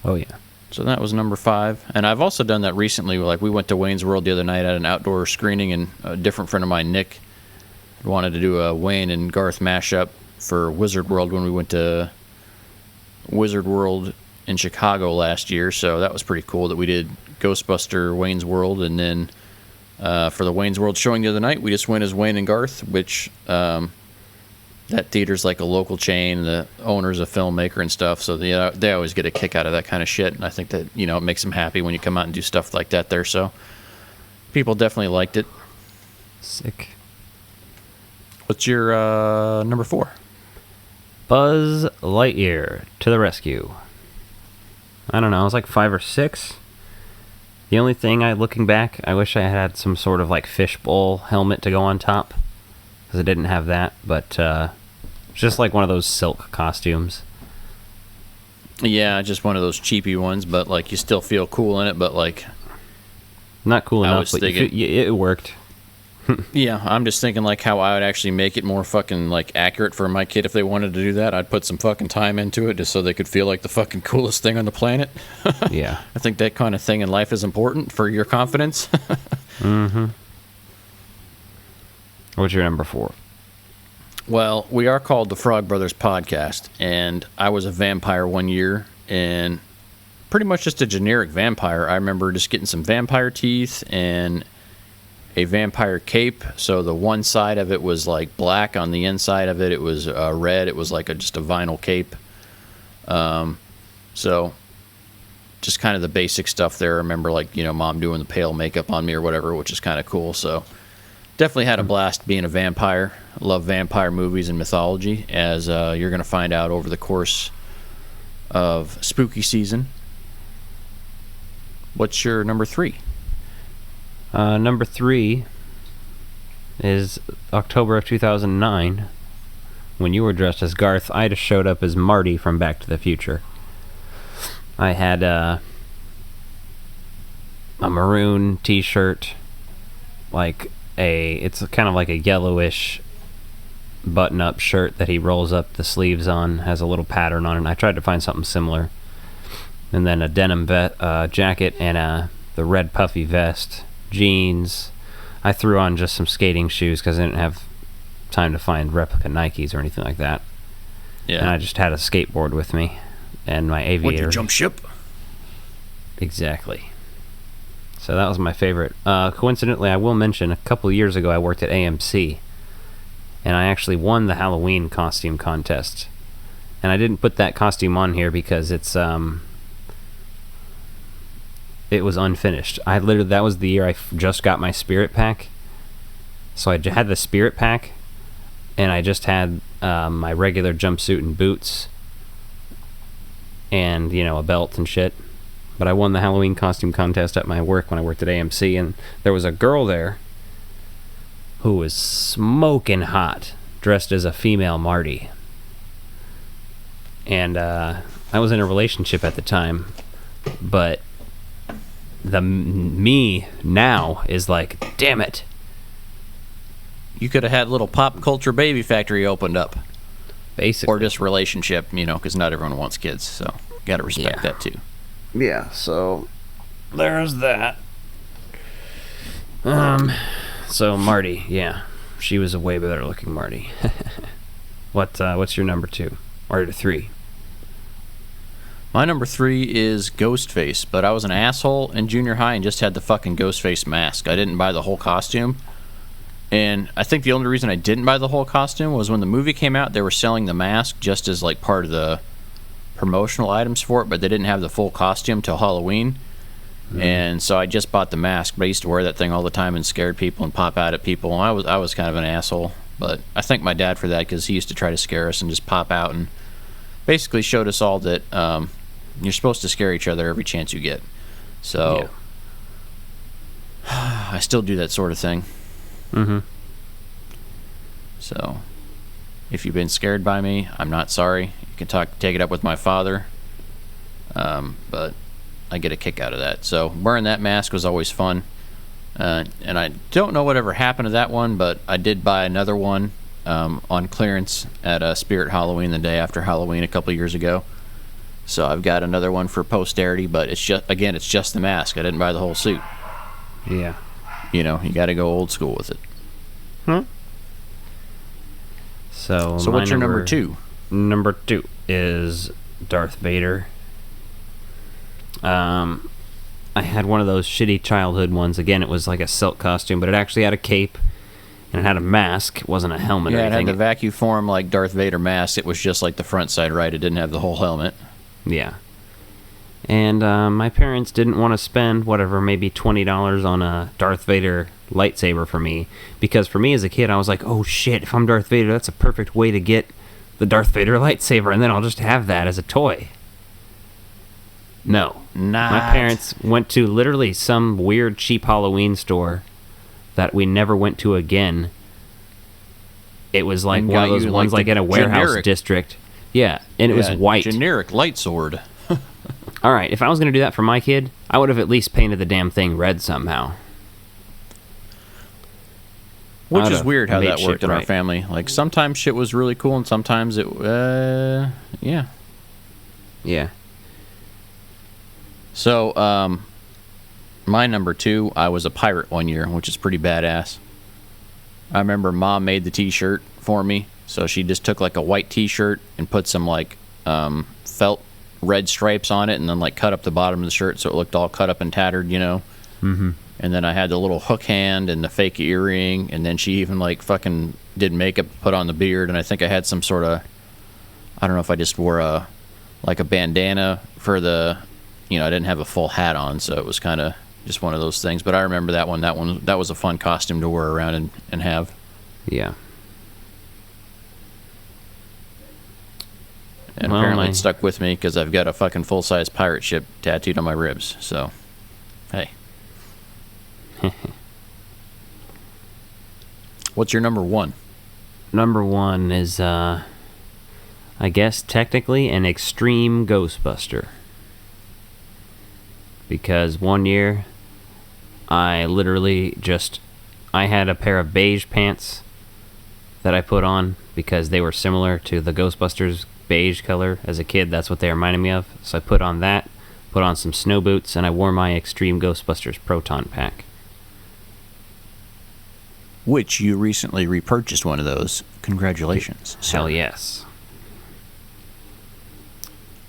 S10: Oh, yeah.
S8: So that was number 5. And I've also done that recently. Like, we went to Wayne's World the other night at an outdoor screening, and a different friend of mine, Nick, wanted to do a Wayne and Garth mashup for Wizard World when we went to Wizard World in Chicago last year. So that was pretty cool that we did Ghostbuster Wayne's World. And then for the Wayne's World showing the other night, we just went as Wayne and Garth, which that theater's like a local chain. The owner's a filmmaker and stuff, so they always get a kick out of that kind of shit. And I think that, it makes them happy when you come out and do stuff like that there. So people definitely liked it.
S10: Sick.
S8: What's your number 4?
S10: Buzz Lightyear to the rescue. I don't know, it was like 5 or 6. The only thing, looking back, I wish I had some sort of like fishbowl helmet to go on top, because I didn't have that, but it's just like one of those silk costumes.
S8: Yeah, just one of those cheapy ones, but like you still feel cool in it, but like...
S10: Not cool enough, but it worked.
S8: Yeah, I'm just thinking like how I would actually make it more fucking like accurate for my kid if they wanted to do that. I'd put some fucking time into it just so they could feel like the fucking coolest thing on the planet.
S10: Yeah.
S8: I think that kind of thing in life is important for your confidence.
S10: Mm-hmm. What's your number 4?
S8: Well, we are called the Frog Brothers Podcast, and I was a vampire one year, and pretty much just a generic vampire. I remember just getting some vampire teeth and a vampire cape. So the one side of it was like black, on the inside of it it was red. It was like just a vinyl cape. So just kind of the basic stuff there. I remember like, mom doing the pale makeup on me or whatever, which is kind of cool. So definitely had a blast being a vampire. Love vampire movies and mythology, as you're going to find out over the course of spooky season. What's your number 3?
S10: Number 3 is October of 2009. When you were dressed as Garth, I just showed up as Marty from Back to the Future. I had a maroon t-shirt, it's kind of like a yellowish button-up shirt that he rolls up the sleeves on, has a little pattern on it. I tried to find something similar. And then a denim jacket and the red puffy vest, jeans. I threw on just some skating shoes because I didn't have time to find replica Nikes or anything like that.
S8: Yeah.
S10: And I just had a skateboard with me and my aviator.
S8: What'd you jump ship?
S10: Exactly. So that was my favorite. Coincidentally, I will mention, a couple years ago I worked at AMC, and I actually won the Halloween costume contest. And I didn't put that costume on here because it was unfinished. That was the year I just got my spirit pack. So I had the spirit pack, and I just had my regular jumpsuit and boots, and a belt and shit. But I won the Halloween costume contest at my work when I worked at AMC, and there was a girl there who was smoking hot, dressed as a female Marty. And I was in a relationship at the time, but the me now is like, damn it.
S8: You could have had a little pop culture baby factory opened up.
S10: Basically.
S8: Or just relationship, because not everyone wants kids, so got to respect that too.
S10: Yeah, so there's that. So Marty, yeah, she was a way better looking Marty. What's your number 2 or 3?
S8: My number 3 is Ghostface, but I was an asshole in junior high and just had the fucking Ghostface mask. I didn't buy the whole costume. And I think the only reason I didn't buy the whole costume was when the movie came out, they were selling the mask just as like part of the promotional items for it, but they didn't have the full costume till Halloween. And so I just bought the mask, but I used to wear that thing all the time and scared people and pop out at people. And I was kind of an asshole, but I thank my dad for that because he used to try to scare us and just pop out and basically showed us all that you're supposed to scare each other every chance you get. So I still do that sort of thing.
S10: Mm-hmm.
S8: So if you've been scared by me, I'm not sorry. You can take it up with my father. But I get a kick out of that. So wearing that mask was always fun. And I don't know whatever happened to that one, but I did buy another one on clearance at Spirit Halloween the day after Halloween a couple years ago. So I've got another one for posterity, but it's just the mask. I didn't buy the whole suit.
S10: Yeah.
S8: You got to go old school with it.
S10: So
S8: what's your number 2?
S10: Number 2 is Darth Vader. I had one of those shitty childhood ones. Again, it was like a silk costume, but it actually had a cape and it had a mask. It wasn't a helmet or anything.
S8: Yeah, it had the vacuum form like Darth Vader mask. It was just like the front side, right? It didn't have the whole helmet.
S10: Yeah. And my parents didn't want to spend, maybe $20 on a Darth Vader lightsaber for me. Because for me as a kid, I was like, oh shit, if I'm Darth Vader, that's a perfect way to get the Darth Vader lightsaber, and then I'll just have that as a toy. No. My parents went to literally some weird cheap Halloween store that we never went to again. It was like one of those ones like in a warehouse district. Yeah, and it was white.
S8: Generic light sword.
S10: All right, if I was going to do that for my kid, I would have at least painted the damn thing red somehow.
S8: Which
S10: I'd
S8: is
S10: have
S8: weird how
S10: made
S8: that worked
S10: shit
S8: in our
S10: right.
S8: family. Like, sometimes shit was really cool, and sometimes it, yeah.
S10: Yeah.
S8: So, my number 2, I was a pirate one year, which is pretty badass. I remember Mom made the t-shirt for me, so she just took like a white t-shirt and put some like felt red stripes on it, and then like cut up the bottom of the shirt so it looked all cut up and tattered, you know.
S10: Mm-hmm.
S8: And then I had the little hook hand and the fake earring, and then she even like fucking did makeup, put on the beard, and I think I had some sort of, I don't know if I just wore a bandana for the, you know, I didn't have a full hat on, so it was kind of just one of those things. But I remember that one. That was a fun costume to wear around and have.
S10: Yeah.
S8: And apparently it stuck with me because I've got a fucking full-size pirate ship tattooed on my ribs. So, hey. What's your number 1?
S10: Number 1 is, I guess, technically an Extreme Ghostbuster. Because one year, I literally I had a pair of beige pants that I put on because they were similar to the Ghostbusters beige color. As a kid, that's what they reminded me of. So I put on that, put on some snow boots, and I wore my Extreme Ghostbusters Proton Pack.
S8: Which you recently repurchased one of those. Congratulations.
S10: Hell yes.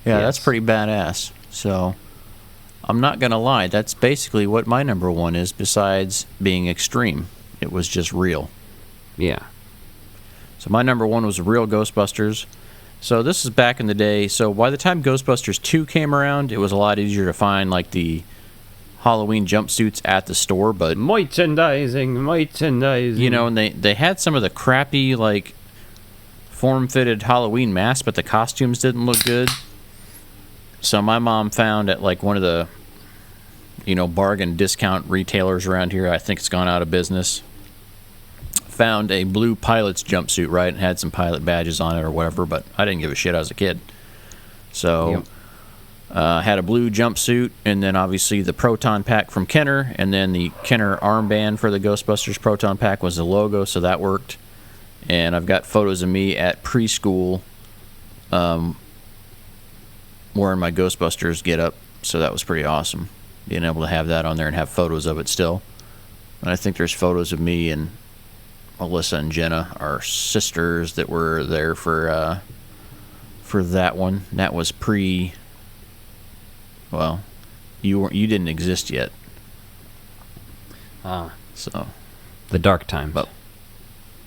S8: Yeah, that's pretty badass. So, I'm not going to lie. That's basically what my number 1 is, besides being extreme. It was just real.
S10: Yeah.
S8: So my number 1 was real Ghostbusters. So this is back in the day. So by the time Ghostbusters 2 came around, it was a lot easier to find like the Halloween jumpsuits at the store. But
S10: merchandising.
S8: You know, and they had some of the crappy like form-fitted Halloween masks, but the costumes didn't look good. So my mom found at like one of the, you know, bargain discount retailers around here, I think it's gone out of business, found a blue pilot's jumpsuit, right, and had some pilot badges on it or whatever, but I didn't give a shit. I was a kid. So had a blue jumpsuit, and then obviously the Proton Pack from Kenner, and then the Kenner armband for the Ghostbusters Proton Pack was the logo, so that worked. And I've got photos of me at preschool wearing my Ghostbusters get-up, so that was pretty awesome, being able to have that on there and have photos of it still. And I think there's photos of me and Alyssa and Jenna, our sisters, that were there for that one. That was well, you didn't exist yet. So
S10: the dark times.
S8: But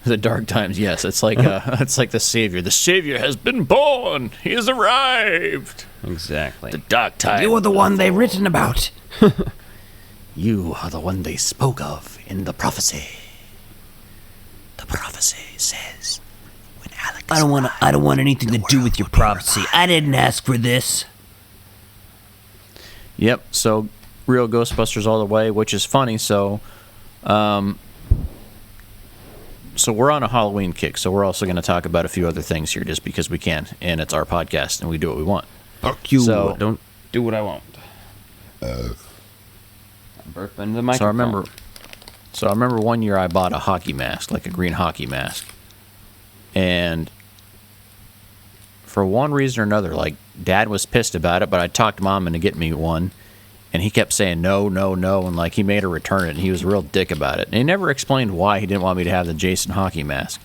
S8: the dark times, yes. It's like it's like the Savior. The Savior has been born. He has arrived.
S10: Exactly.
S8: The dark times.
S11: You are the one they've written about.
S3: You are the one they spoke of in the prophecy. The prophecy says, when Alex...
S11: I don't want anything to do with your prophecy. I didn't ask for this.
S8: Yep, so real Ghostbusters all the way, which is funny. So so we're on a Halloween kick, so we're also going to talk about a few other things here just because we can, and it's our podcast, and we do what we want.
S10: Fuck you.
S8: So,
S10: don't do what I want. I'm burping the microphone.
S8: So I remember one year I bought a hockey mask, like a green hockey mask. And for one reason or another, like, Dad was pissed about it, but I talked Mom into getting me one. And he kept saying no, no, no, and like he made her return it, and he was a real dick about it. And he never explained why he didn't want me to have the Jason hockey mask.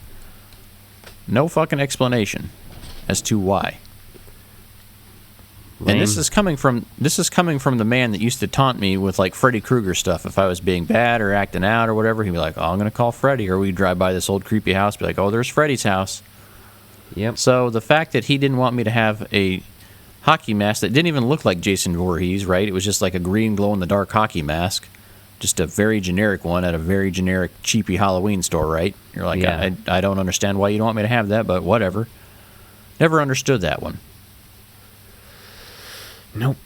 S8: No fucking explanation as to why.
S10: Lame.
S8: And this is coming from the man that used to taunt me with like Freddy Krueger stuff. If I was being bad or acting out or whatever, he'd be like, "Oh, I'm gonna call Freddy," or we'd drive by this old creepy house, be like, "Oh, there's Freddy's house."
S10: Yep.
S8: So the fact that he didn't want me to have a hockey mask that didn't even look like Jason Voorhees, right? It was just like a green glow-in-the-dark hockey mask, just a very generic one at a very generic cheapy Halloween store, right? You're like,
S10: yeah.
S8: I don't understand why you don't want me to have that, but whatever. Never understood that one.
S10: Nope.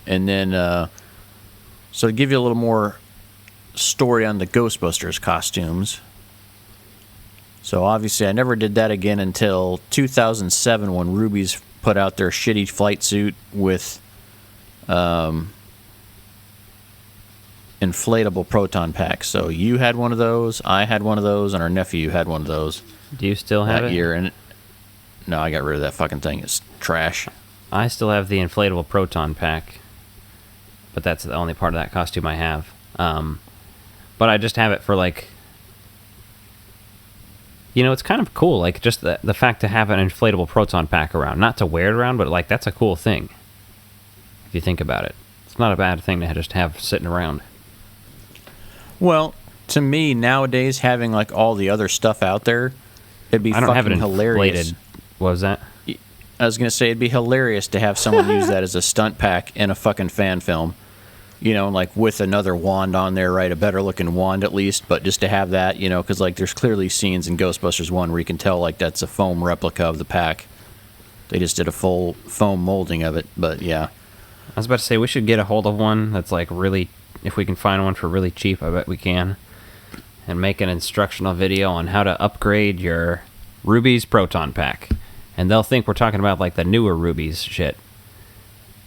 S8: And then, so to give you a little more story on the Ghostbusters costumes. So obviously I never did that again until 2007 when Ruby's put out their shitty flight suit with, it inflatable proton packs. So you had one of those, I had one of those, and our nephew had one of those.
S10: Do you still have
S8: that
S10: it?
S8: year? And no, I got rid of that fucking thing. It's trash.
S10: I still have the inflatable proton pack, but that's the only part of that costume I have. But I just have it for like, it's kind of cool. Like just the fact to have an inflatable proton pack around, not to wear it around, but like that's a cool thing. If you think about it, it's not a bad thing to just have sitting around.
S8: Well, to me nowadays, having like all the other stuff out there, it'd be fucking hilarious.
S10: What was that?
S8: I was gonna say it'd be hilarious to have someone use that as a stunt pack in a fucking fan film. Like with another wand on there, right? A better looking wand at least, but just to have that, because like there's clearly scenes in Ghostbusters 1 where you can tell like that's a foam replica of the pack. They just did a full foam molding of it, but yeah.
S10: I was about to say we should get a hold of one that's like really, if we can find one for really cheap, I bet we can, and make an instructional video on how to upgrade your Ruby's proton pack. And they'll think we're talking about like the newer Ruby's shit.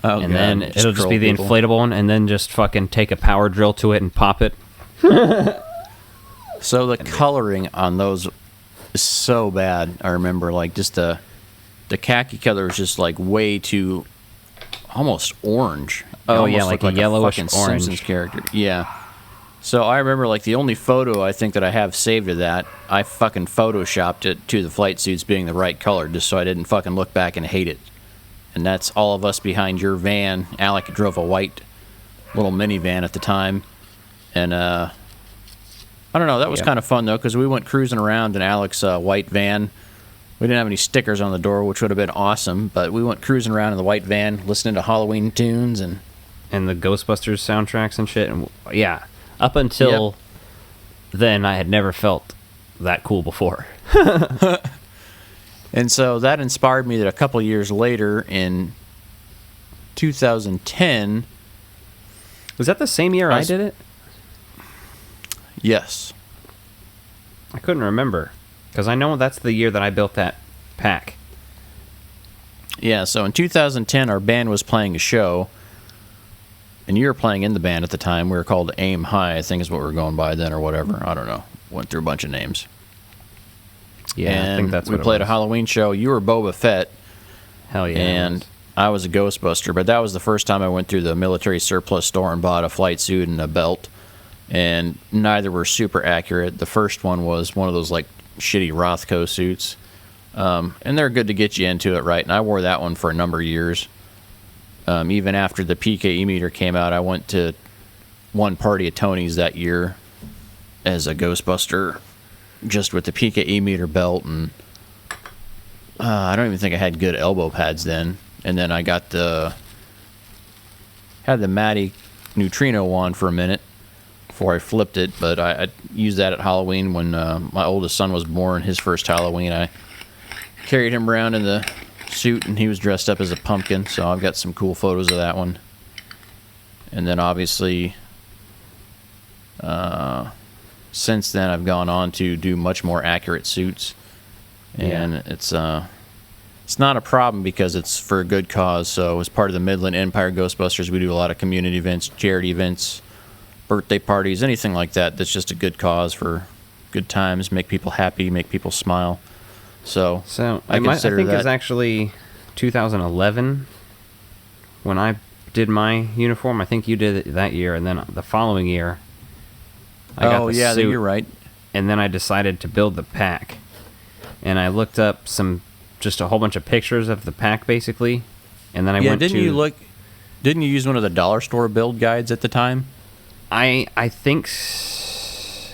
S8: Oh,
S10: and
S8: God,
S10: then it'll just be the
S8: people.
S10: inflatable one, and then just fucking take a power drill to it and pop it.
S8: So the coloring on those is so bad. I remember like just the khaki color was just like way too almost orange.
S10: Oh,
S8: It
S10: yeah,
S8: almost
S10: like
S8: looked
S10: a yellowish
S8: fucking
S10: orange.
S8: Simpsons character. Yeah. So I remember like the only photo I think that I have saved of that, I fucking photoshopped it to the flight suits being the right color just so I didn't fucking look back and hate it. And that's all of us behind your van. Alec drove a white little minivan at the time. And I don't know, that was kind of fun though, because we went cruising around in Alec's white van. We didn't have any stickers on the door, which would have been awesome, but we went cruising around in the white van, listening to Halloween tunes and
S10: the Ghostbusters soundtracks and shit. And yeah, up until then, I had never felt that cool before.
S8: And so that inspired me that a couple years later in 2010...
S10: Was that the same year I did it?
S8: Yes.
S10: I couldn't remember, because I know that's the year that I built that pack.
S8: Yeah, so in 2010, our band was playing a show, and you were playing in the band at the time. We were called Aim High, I think is what we were going by then, or whatever. I don't know. Went through a bunch of names.
S10: Yeah,
S8: and
S10: I think that's what
S8: we played a Halloween show. You were Boba Fett.
S10: Hell yeah.
S8: And I was a Ghostbuster, but that was the first time I went through the military surplus store and bought a flight suit and a belt. And neither were super accurate. The first one was one of those like shitty Rothko suits. And they're good to get you into it, right? And I wore that one for a number of years. Even after the PKE meter came out, I went to one party at Tony's that year as a Ghostbuster, just with the PKE meter belt, and I don't even think I had good elbow pads then. And then I got had the Matty Neutrino wand for a minute before I flipped it, but I used that at Halloween when my oldest son was born. His first Halloween, I carried him around in the suit, and he was dressed up as a pumpkin, so I've got some cool photos of that one. And then obviously since then I've gone on to do much more accurate suits, and it's not a problem because it's for a good cause. So as part of the Midland Empire Ghostbusters, we do a lot of community events, charity events, birthday parties, anything like that that's just a good cause for good times, make people happy, make people smile. So I
S10: think
S8: consider that.
S10: it was actually 2011 when I did my uniform. I think you did it that year, and then the following year I got the suit,
S8: you're right.
S10: And then I decided to build the pack, and I looked up just a whole bunch of pictures of the pack basically, and then I went
S8: didn't you use one of the dollar store build guides at the time?
S10: I think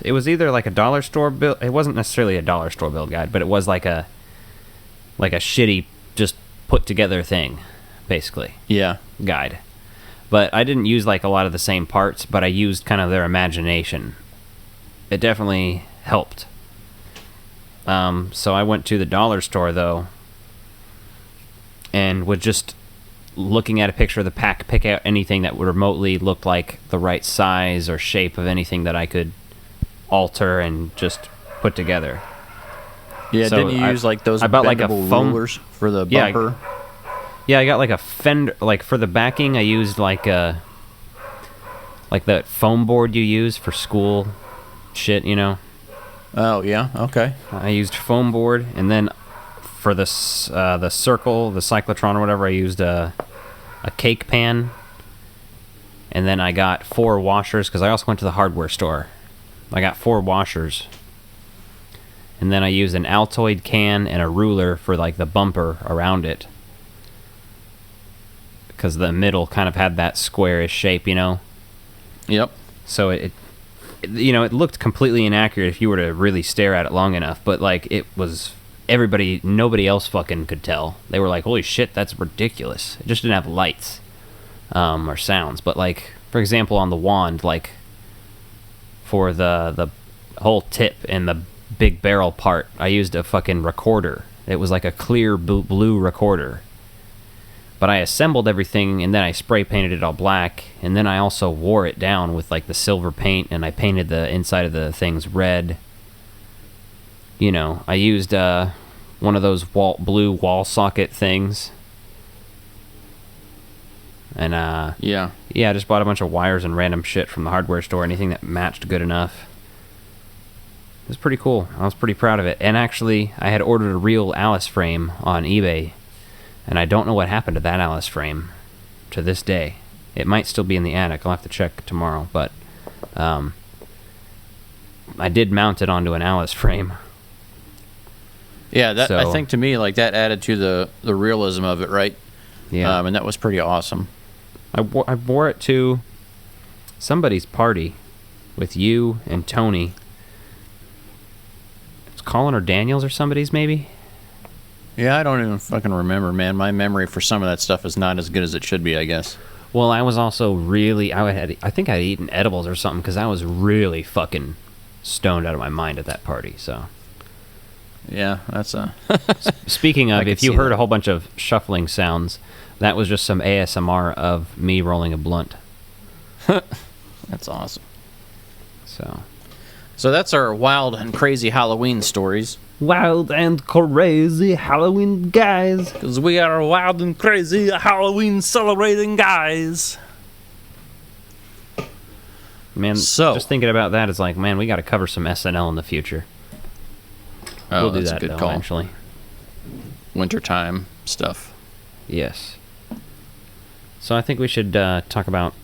S10: it was either like a dollar store build. It wasn't necessarily a dollar store build guide, but it was like a shitty just put together thing, basically.
S8: Yeah,
S10: guide. But I didn't use like a lot of the same parts, but I used kind of their imagination. It definitely helped. So I went to the dollar store though, and would just looking at a picture of the pack, pick out anything that would remotely look like the right size or shape of anything that I could alter and just put together.
S8: Yeah, so didn't you use like those bendable rulers for the bumper?
S10: Yeah, I got like a fender, like for the backing I used like a like the foam board you use for school shit, you know.
S8: Oh yeah, okay.
S10: I used foam board, and then for the circle, the cyclotron or whatever, I used a cake pan, and then I got 4 washers because I also went to the hardware store. I got 4 washers, and then I used an Altoid can and a ruler for like the bumper around it, because the middle kind of had that squarish shape, you know.
S8: Yep.
S10: So it it looked completely inaccurate if you were to really stare at it long enough, but like it was, nobody else fucking could tell. They were like, holy shit, that's ridiculous. It just didn't have lights or sounds. But like, for example, on the wand, like for the whole tip and the big barrel part, I used a fucking recorder. It was like a clear blue recorder. But I assembled everything, and then I spray painted it all black, and then I also wore it down with like the silver paint, and I painted the inside of the things red. You know, I used one of those blue wall socket things. And
S8: yeah,
S10: I just bought a bunch of wires and random shit from the hardware store, anything that matched good enough. It was pretty cool. I was pretty proud of it. And actually, I had ordered a real Alice frame on eBay, and I don't know what happened to that Alice frame to this day. It might still be in the attic. I'll have to check tomorrow, but I did mount it onto an Alice frame.
S8: Yeah, that, I think to me, like, that added to the realism of it, right?
S10: Yeah.
S8: And that was pretty awesome.
S10: I wore it to somebody's party with you and Tony. It's Colin or Daniels or somebody's, maybe?
S8: Yeah, I don't even fucking remember, man. My memory for some of that stuff is not as good as it should be, I guess.
S10: Well, I was also really... I think I'd eaten edibles or something, because I was really fucking stoned out of my mind at that party, so...
S8: Yeah, that's a...
S10: Speaking of, if you heard a whole bunch of shuffling sounds, that was just some ASMR of me rolling a blunt.
S8: That's awesome.
S10: So
S8: that's our wild and crazy Halloween stories.
S10: Wild and crazy Halloween guys.
S8: Because we are wild and crazy Halloween celebrating guys.
S10: Man, just thinking about that is like, man, we got to cover some SNL in the future.
S8: Oh,
S10: we'll do
S8: that's
S10: that
S8: a good
S10: though,
S8: call.
S10: Eventually.
S8: Wintertime stuff.
S10: Yes. So I think we should talk about...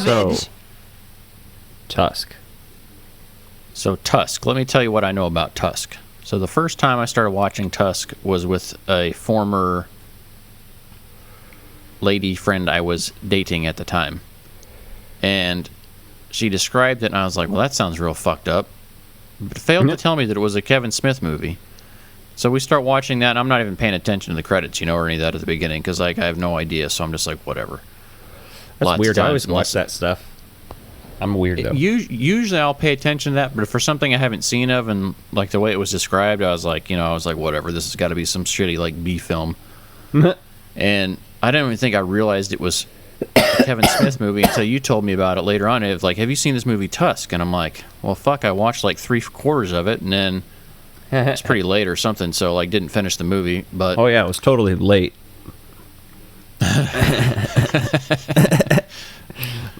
S10: So, Tusk.
S8: So Tusk. Let me tell you what I know about Tusk. So the first time I started watching Tusk was with a former lady friend I was dating at the time. And she described it, and I was like, well, that sounds real fucked up. But failed to tell me that it was a Kevin Smith movie. So we start watching that, and I'm not even paying attention to the credits, or any of that at the beginning, because like I have no idea, so I'm just like, whatever.
S10: That's weird. I always watch that stuff. I'm a weirdo.
S8: Usually I'll pay attention to that, but for something I haven't seen of, and like the way it was described, I was like, whatever. This has got to be some shitty like B film. And I didn't even think I realized it was a Kevin Smith movie until you told me about it later on. It was like, have you seen this movie Tusk? And I'm like, well, fuck. I watched like 3/4 of it, and then it's pretty late or something, so like didn't finish the movie. But
S10: oh yeah, it was totally late.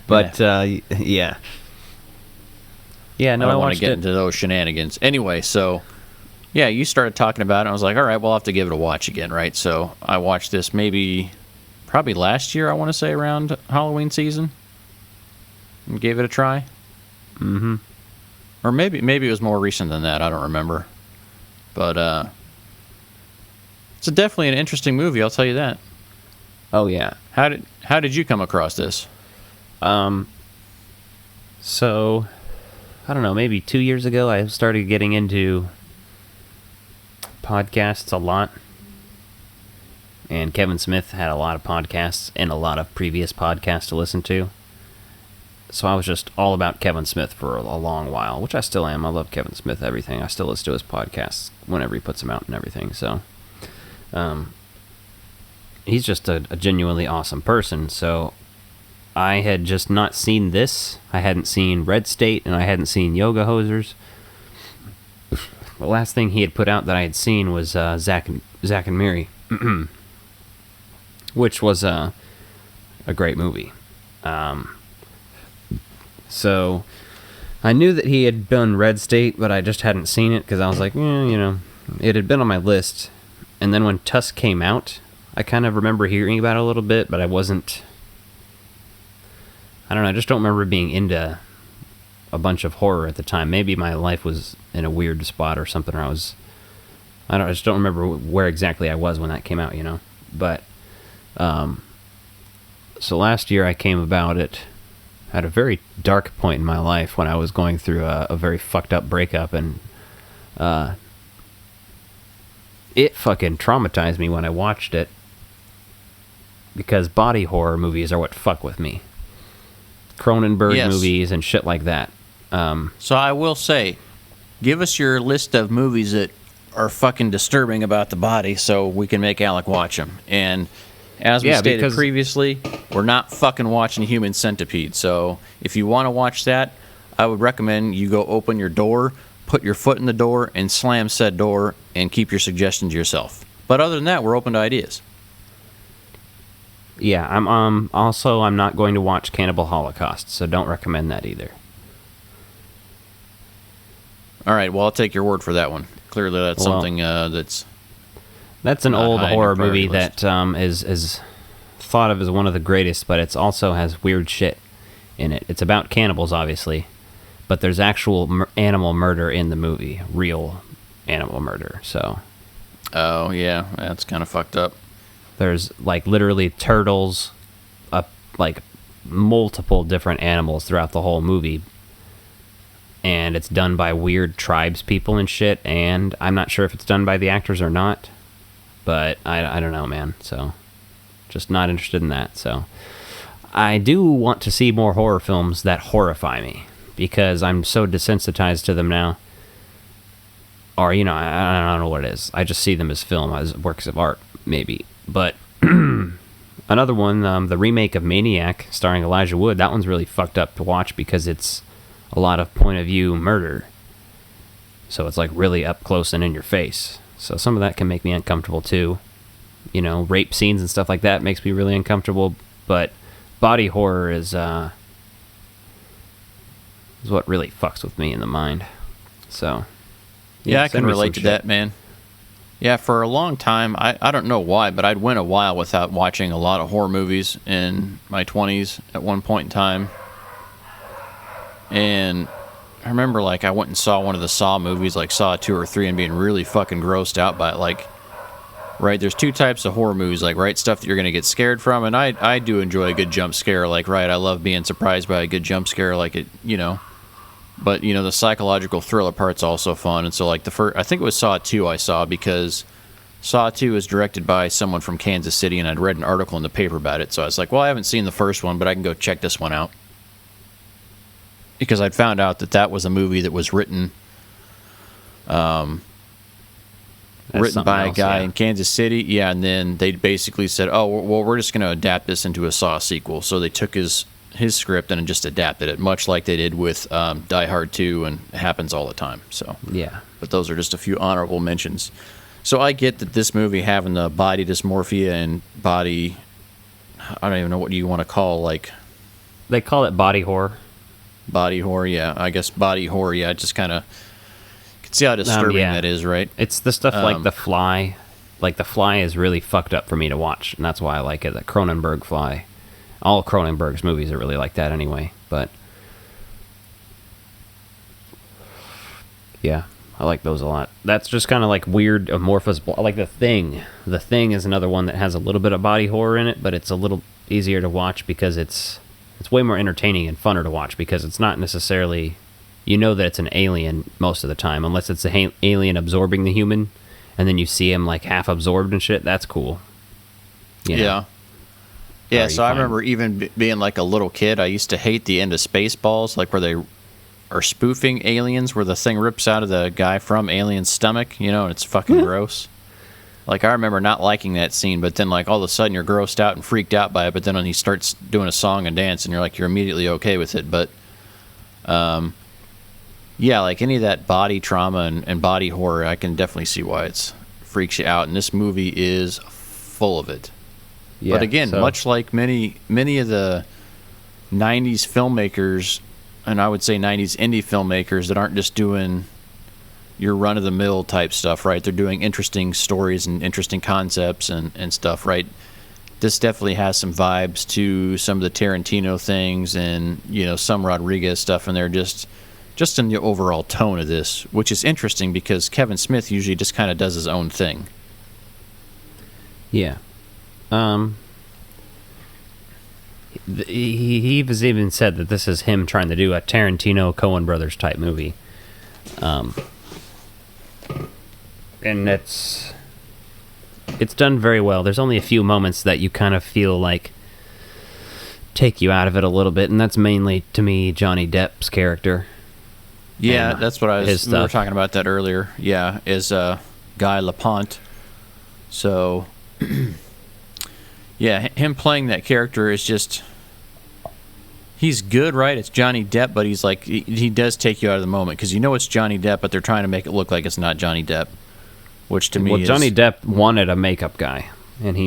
S10: But yeah. No,
S8: I don't want to get into those shenanigans. Anyway, so yeah, you started talking about it. And I was like, all right, well, I'll have to give it a watch again, right? So I watched this probably last year, I want to say, around Halloween season, and gave it a try.
S10: Mm-hmm.
S8: Or maybe it was more recent than that. I don't remember. But it's definitely an interesting movie. I'll tell you that.
S10: Oh yeah.
S8: How did you come across this?
S10: So, I don't know, maybe 2 years ago, I started getting into podcasts a lot. And Kevin Smith had a lot of podcasts and a lot of previous podcasts to listen to. So I was just all about Kevin Smith for a long while, which I still am. I love Kevin Smith, everything. I still listen to his podcasts whenever he puts them out and everything. So, he's just a genuinely awesome person. So I had just not seen this. I hadn't seen Red State, and I hadn't seen Yoga Hosers. The last thing he had put out that I had seen was Zack and Miri, which was a great movie. So I knew that he had done Red State, but I just hadn't seen it because I was like, it had been on my list. And then when Tusk came out, I kind of remember hearing about it a little bit, but I wasn't... I don't know, I just don't remember being into a bunch of horror at the time. Maybe my life was in a weird spot or something, or I just don't remember where exactly I was when that came out, But, so last year I came about it at a very dark point in my life when I was going through a very fucked up breakup, and it fucking traumatized me when I watched it, because body horror movies are what fuck with me. Cronenberg movies and shit like that.
S8: So I will say, give us your list of movies that are fucking disturbing about the body so we can make Alec watch them. And as we stated previously, we're not fucking watching Human Centipede. So if you want to watch that, I would recommend you go open your door, put your foot in the door, and slam said door, and keep your suggestions to yourself. But other than that, we're open to ideas.
S10: Yeah, I'm not going to watch Cannibal Holocaust, so don't recommend that either.
S8: All right, well, I'll take your word for that one. Clearly, that's something that's
S10: an old horror movie that is thought of as one of the greatest, but it also has weird shit in it. It's about cannibals, obviously, but there's actual animal murder in the movie, real animal murder. So.
S8: Oh yeah, that's kind of fucked up.
S10: There's like literally turtles, like multiple different animals throughout the whole movie. And it's done by weird tribes people and shit. And I'm not sure if it's done by the actors or not. But I don't know, man. So just not interested in that. So I do want to see more horror films that horrify me, because I'm so desensitized to them now. Or, I don't know what it is. I just see them as film, as works of art, maybe. But another one, the remake of Maniac, starring Elijah Wood, that one's really fucked up to watch because it's a lot of point of view murder. So it's like really up close and in your face. So some of that can make me uncomfortable too. Rape scenes and stuff like that makes me really uncomfortable. But body horror is what really fucks with me in the mind. So
S8: yeah, I can relate to that, man. Yeah, for a long time, I don't know why, but I'd went a while without watching a lot of horror movies in my 20s at one point in time. And I remember, I went and saw one of the Saw movies, like Saw 2 or 3, and being really fucking grossed out by it. Right, there's two types of horror movies, stuff that you're going to get scared from, and I do enjoy a good jump scare, I love being surprised by a good jump scare, But, the psychological thriller part's also fun. And so, I think it was Saw 2 I saw, because Saw 2 is directed by someone from Kansas City, and I'd read an article in the paper about it. So I was like, well, I haven't seen the first one, but I can go check this one out. Because I'd found out that was a movie that was written by a guy in Kansas City. Yeah, and then they basically said, oh, well, we're just going to adapt this into a Saw sequel. So they took his script and just adapted it, much like they did with Die Hard 2, and it happens all the time. So
S10: yeah,
S8: but those are just a few honorable mentions. So I get that this movie having the body dysmorphia and body, I don't even know what you want to call,
S10: they call it body horror.
S8: Body horror, yeah. I guess body horror, yeah. Just kind of can see how disturbing that is, right?
S10: It's the stuff like The Fly. The Fly is really fucked up for me to watch, and that's why I like it. The Cronenberg Fly. All Cronenberg's movies are really like that anyway, but yeah, I like those a lot. That's just kind of weird amorphous, like The Thing. The Thing is another one that has a little bit of body horror in it, but it's a little easier to watch because it's way more entertaining and funner to watch, because it's not necessarily, that it's an alien most of the time, unless it's an alien absorbing the human, and then you see him half absorbed and shit. That's cool.
S8: Yeah. Yeah, so I remember even being a little kid, I used to hate the end of Spaceballs, where they are spoofing aliens, where the thing rips out of the guy from Alien's stomach, and it's fucking gross. Like, I remember not liking that scene, but then, like, all of a sudden you're grossed out and freaked out by it, but then when he starts doing a song and dance, and you're immediately okay with it. But, yeah, like, any of that body trauma and body horror, I can definitely see why it freaks you out, and this movie is full of it. Yeah, but again, much like many of the 90s filmmakers, and I would say 90s indie filmmakers that aren't just doing your run-of-the-mill type stuff, right? They're doing interesting stories and interesting concepts and stuff, right? This definitely has some vibes to some of the Tarantino things and, some Rodriguez stuff, and they're just in the overall tone of this, which is interesting because Kevin Smith usually just kind of does his own thing.
S10: Yeah. He has even said that this is him trying to do a Tarantino Coen Brothers type movie. And it's done very well. There's only a few moments that you kind of feel like take you out of it a little bit, and that's mainly, to me, Johnny Depp's character.
S8: Yeah, that's what we were talking about that earlier. Yeah, is Guy Lapointe. So, yeah, him playing that character is just... He's good, right? It's Johnny Depp, but he's like... He does take you out of the moment, because it's Johnny Depp, but they're trying to make it look like it's not Johnny Depp. Which to me is...
S10: Johnny Depp wanted a makeup guy, and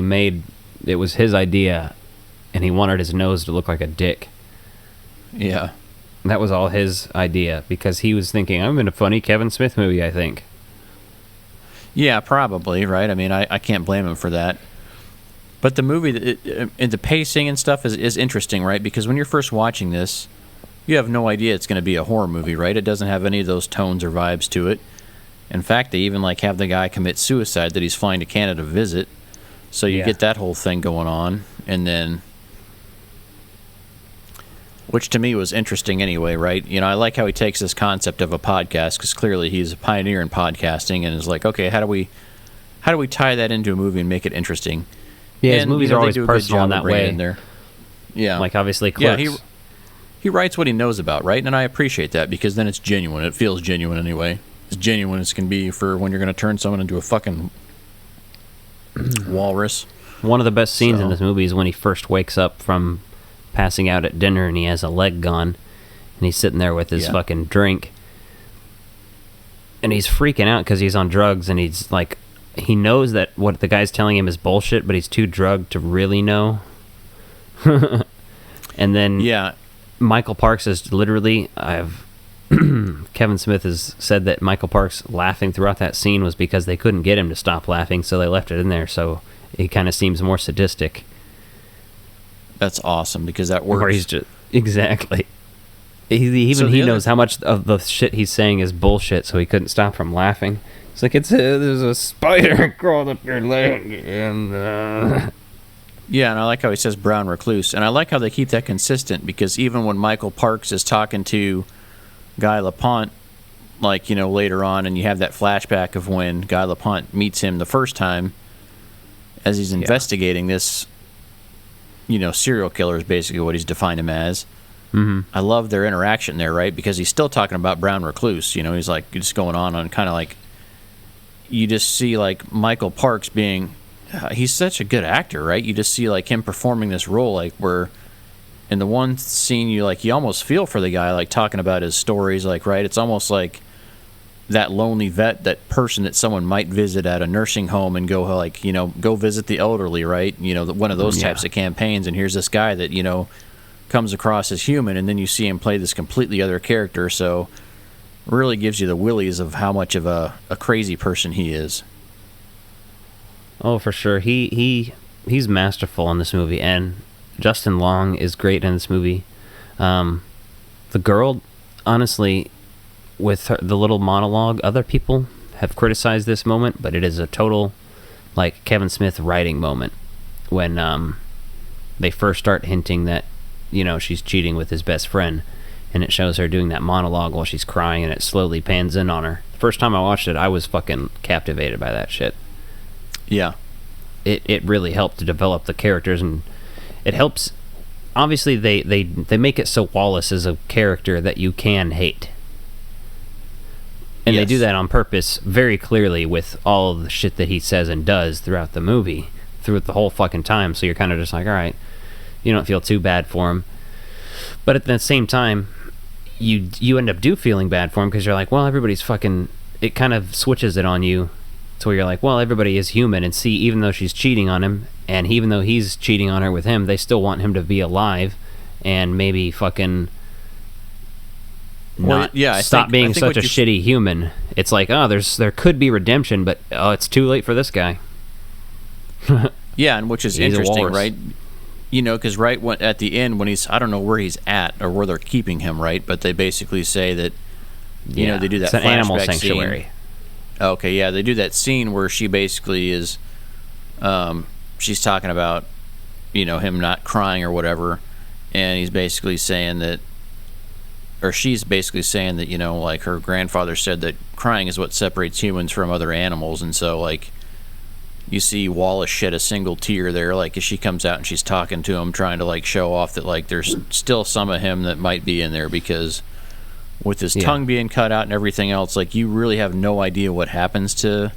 S10: it was his idea, and he wanted his nose to look like a dick.
S8: Yeah.
S10: That was all his idea, because he was thinking, I'm in a funny Kevin Smith movie, I think.
S8: Yeah, probably, right? I mean, I can't blame him for that. But the movie, the pacing and stuff is interesting, right? Because when you're first watching this, you have no idea it's going to be a horror movie, right? It doesn't have any of those tones or vibes to it. In fact, they even have the guy commit suicide that he's flying to Canada to visit. So you get that whole thing going on. And then... Which to me was interesting anyway, right? I like how he takes this concept of a podcast, because clearly he's a pioneer in podcasting, and is like, okay, how do we tie that into a movie and make it interesting?
S10: Yeah, his movies are always personal in that way.
S8: In there. Yeah.
S10: Like, obviously, Clerks.
S8: Yeah, he writes what he knows about, right? And I appreciate that, because then it's genuine. It feels genuine anyway. As genuine as can be for when you're going to turn someone into a fucking walrus.
S10: One of the best scenes in this movie is when he first wakes up from passing out at dinner, and he has a leg gone, and he's sitting there with his fucking drink, and he's freaking out because he's on drugs, and he's like, he knows that what the guy's telling him is bullshit, but he's too drugged to really know. And then Michael Parks is literally, Kevin Smith has said that Michael Parks laughing throughout that scene was because they couldn't get him to stop laughing, so they left it in there, so it kind of seems more sadistic.
S8: That's awesome, because that works.
S10: Or he's just... Exactly. He knows how much of the shit he's saying is bullshit, so he couldn't stop from laughing. It's like, there's a spider crawled up your leg, and...
S8: Yeah, and I like how he says brown recluse, and I like how they keep that consistent, because even when Michael Parks is talking to Guy Lapointe, later on, and you have that flashback of when Guy Lapointe meets him the first time, as he's investigating this, serial killer is basically what he's defined him as.
S10: Mm-hmm.
S8: I love their interaction there, right? Because he's still talking about brown recluse. He's like just going on kind of like, you just see Michael Parks being, he's such a good actor, right? You just see him performing this role, where in the one scene you almost feel for the guy, talking about his stories, right? It's almost like that lonely vet, that person that someone might visit at a nursing home and go go visit the elderly, right? One of those types of campaigns. And here's this guy that comes across as human, and then you see him play this completely other character. So really gives you the willies of how much of a crazy person he is.
S10: Oh, for sure. He's masterful in this movie, and Justin Long is great in this movie. The girl, honestly, with the little monologue, other people have criticized this moment, but it is a total Kevin Smith writing moment when they first start hinting that she's cheating with his best friend, and it shows her doing that monologue while she's crying, and it slowly pans in on her. The first time I watched it, I was fucking captivated by that shit.
S8: Yeah.
S10: It really helped to develop the characters, and it helps. Obviously, they make it so Wallace is a character that you can hate. And they do that on purpose very clearly with all of the shit that he says and does throughout the movie, throughout the whole fucking time. So you're kind of just like, all right, you don't feel too bad for him. But at the same time, you end up feeling bad for him because you're like, well, everybody's fucking... It kind of switches it on you to where you're like, well, everybody is human. And see, even though she's cheating on him, and even though he's cheating on her with him, they still want him to be alive and maybe fucking... stop being such a shitty human. It's like, oh, there could be redemption, but it's too late for this guy.
S8: Yeah, and which is interesting, right? You know, because at the end when I don't know where he's at or where they're keeping him, right? But they basically say that, you know, they do that.
S10: It's an animal sanctuary.
S8: Scene. Okay, yeah, they do that scene where she basically is, she's talking about, you know, him not crying or whatever, and he's basically saying that. Or she's basically saying that, you know, like her grandfather said that crying is what separates humans from other animals. And so, like, you see Wallace shed a single tear there, like, as she comes out and she's talking to him, trying to, like, show off that, like, there's still some of him that might be in there because with his tongue being cut out and everything else, like, you really have no idea what happens to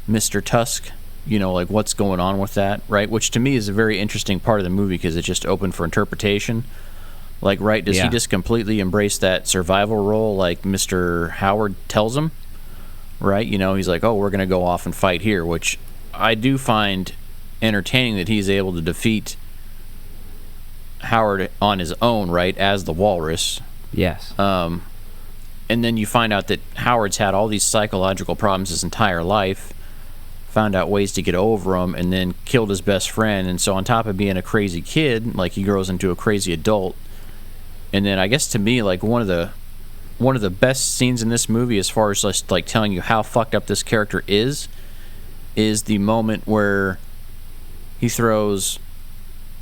S8: Mr. Tusk. You know, like, what's going on with that, right? Which to me is a very interesting part of the movie because it's just open for interpretation. Like, right, does he just completely embrace that survival role like Mr. Howard tells him? Right? You know, he's like, oh, we're going to go off and fight here, which I do find entertaining that he's able to defeat Howard on his own, right, as the walrus.
S10: Yes.
S8: And then you find out that Howard's had all these psychological problems his entire life, found out ways to get over them, and then killed his best friend. And so on top of being a crazy kid, like, he grows into a crazy adult. And then I guess to me, like, one of the best scenes in this movie as far as just, like, telling you how fucked up this character is the moment where he throws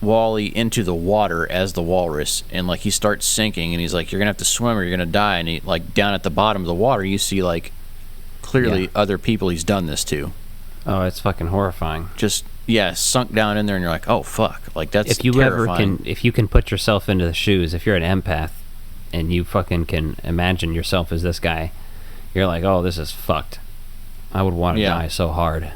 S8: Wally into the water as the walrus, and, like, he starts sinking, and he's like, you're gonna have to swim or you're gonna die. And he, like, down at the bottom of the water, you see, like, clearly other people he's done this to.
S10: Oh, it's fucking horrifying.
S8: Just sunk down in there, and you're like, oh fuck, like, that's terrifying.
S10: If you can put yourself into the shoes, if you're an empath and you fucking can imagine yourself as this guy, you're like, oh, this is fucked. I would want to die so hard.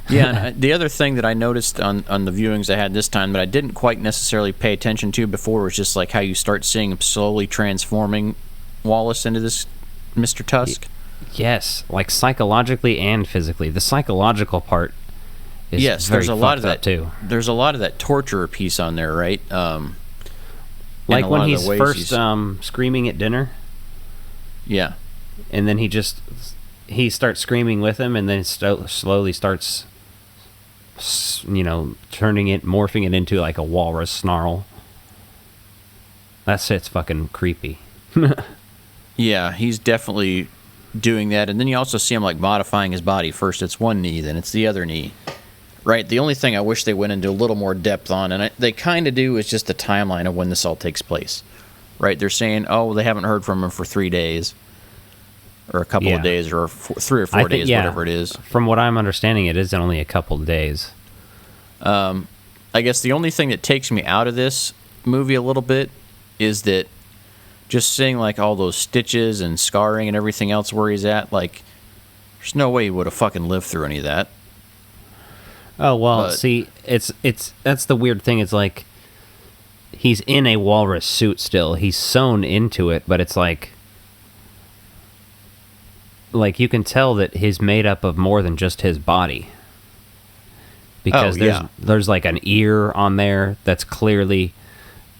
S8: Yeah, and the other thing that I noticed on the viewings I had this time that I didn't quite necessarily pay attention to before was just like how you start seeing him slowly transforming Wallace into this Mr. Tusk.
S10: Yes, like psychologically and physically. The psychological part is very
S8: there's a lot of that
S10: too.
S8: There's a lot of that torture piece on there, right?
S10: Like when he's first screaming at dinner.
S8: Yeah,
S10: and then he starts screaming with him, and then slowly starts, you know, morphing it into like a walrus snarl. That shit's fucking creepy.
S8: Yeah, he's definitely doing that, and then you also see him like modifying his body. First it's one knee, then it's the other knee, right? The only thing I wish they went into a little more depth on, and they kind of do, is just the timeline of when this all takes place, right? They're saying, oh, they haven't heard from him for 3 days or a couple of days or 3 or 4 days, whatever it is.
S10: From what I'm understanding, it is only a couple of days.
S8: I guess the only thing that takes me out of this movie a little bit is that just seeing like all those stitches and scarring and everything else where he's at, like, there's no way he would have fucking lived through any of that.
S10: Oh, well, see, that's the weird thing. It's like he's in a walrus suit still. He's sewn into it, but it's like you can tell that he's made up of more than just his body. Because there's like an ear on there that's clearly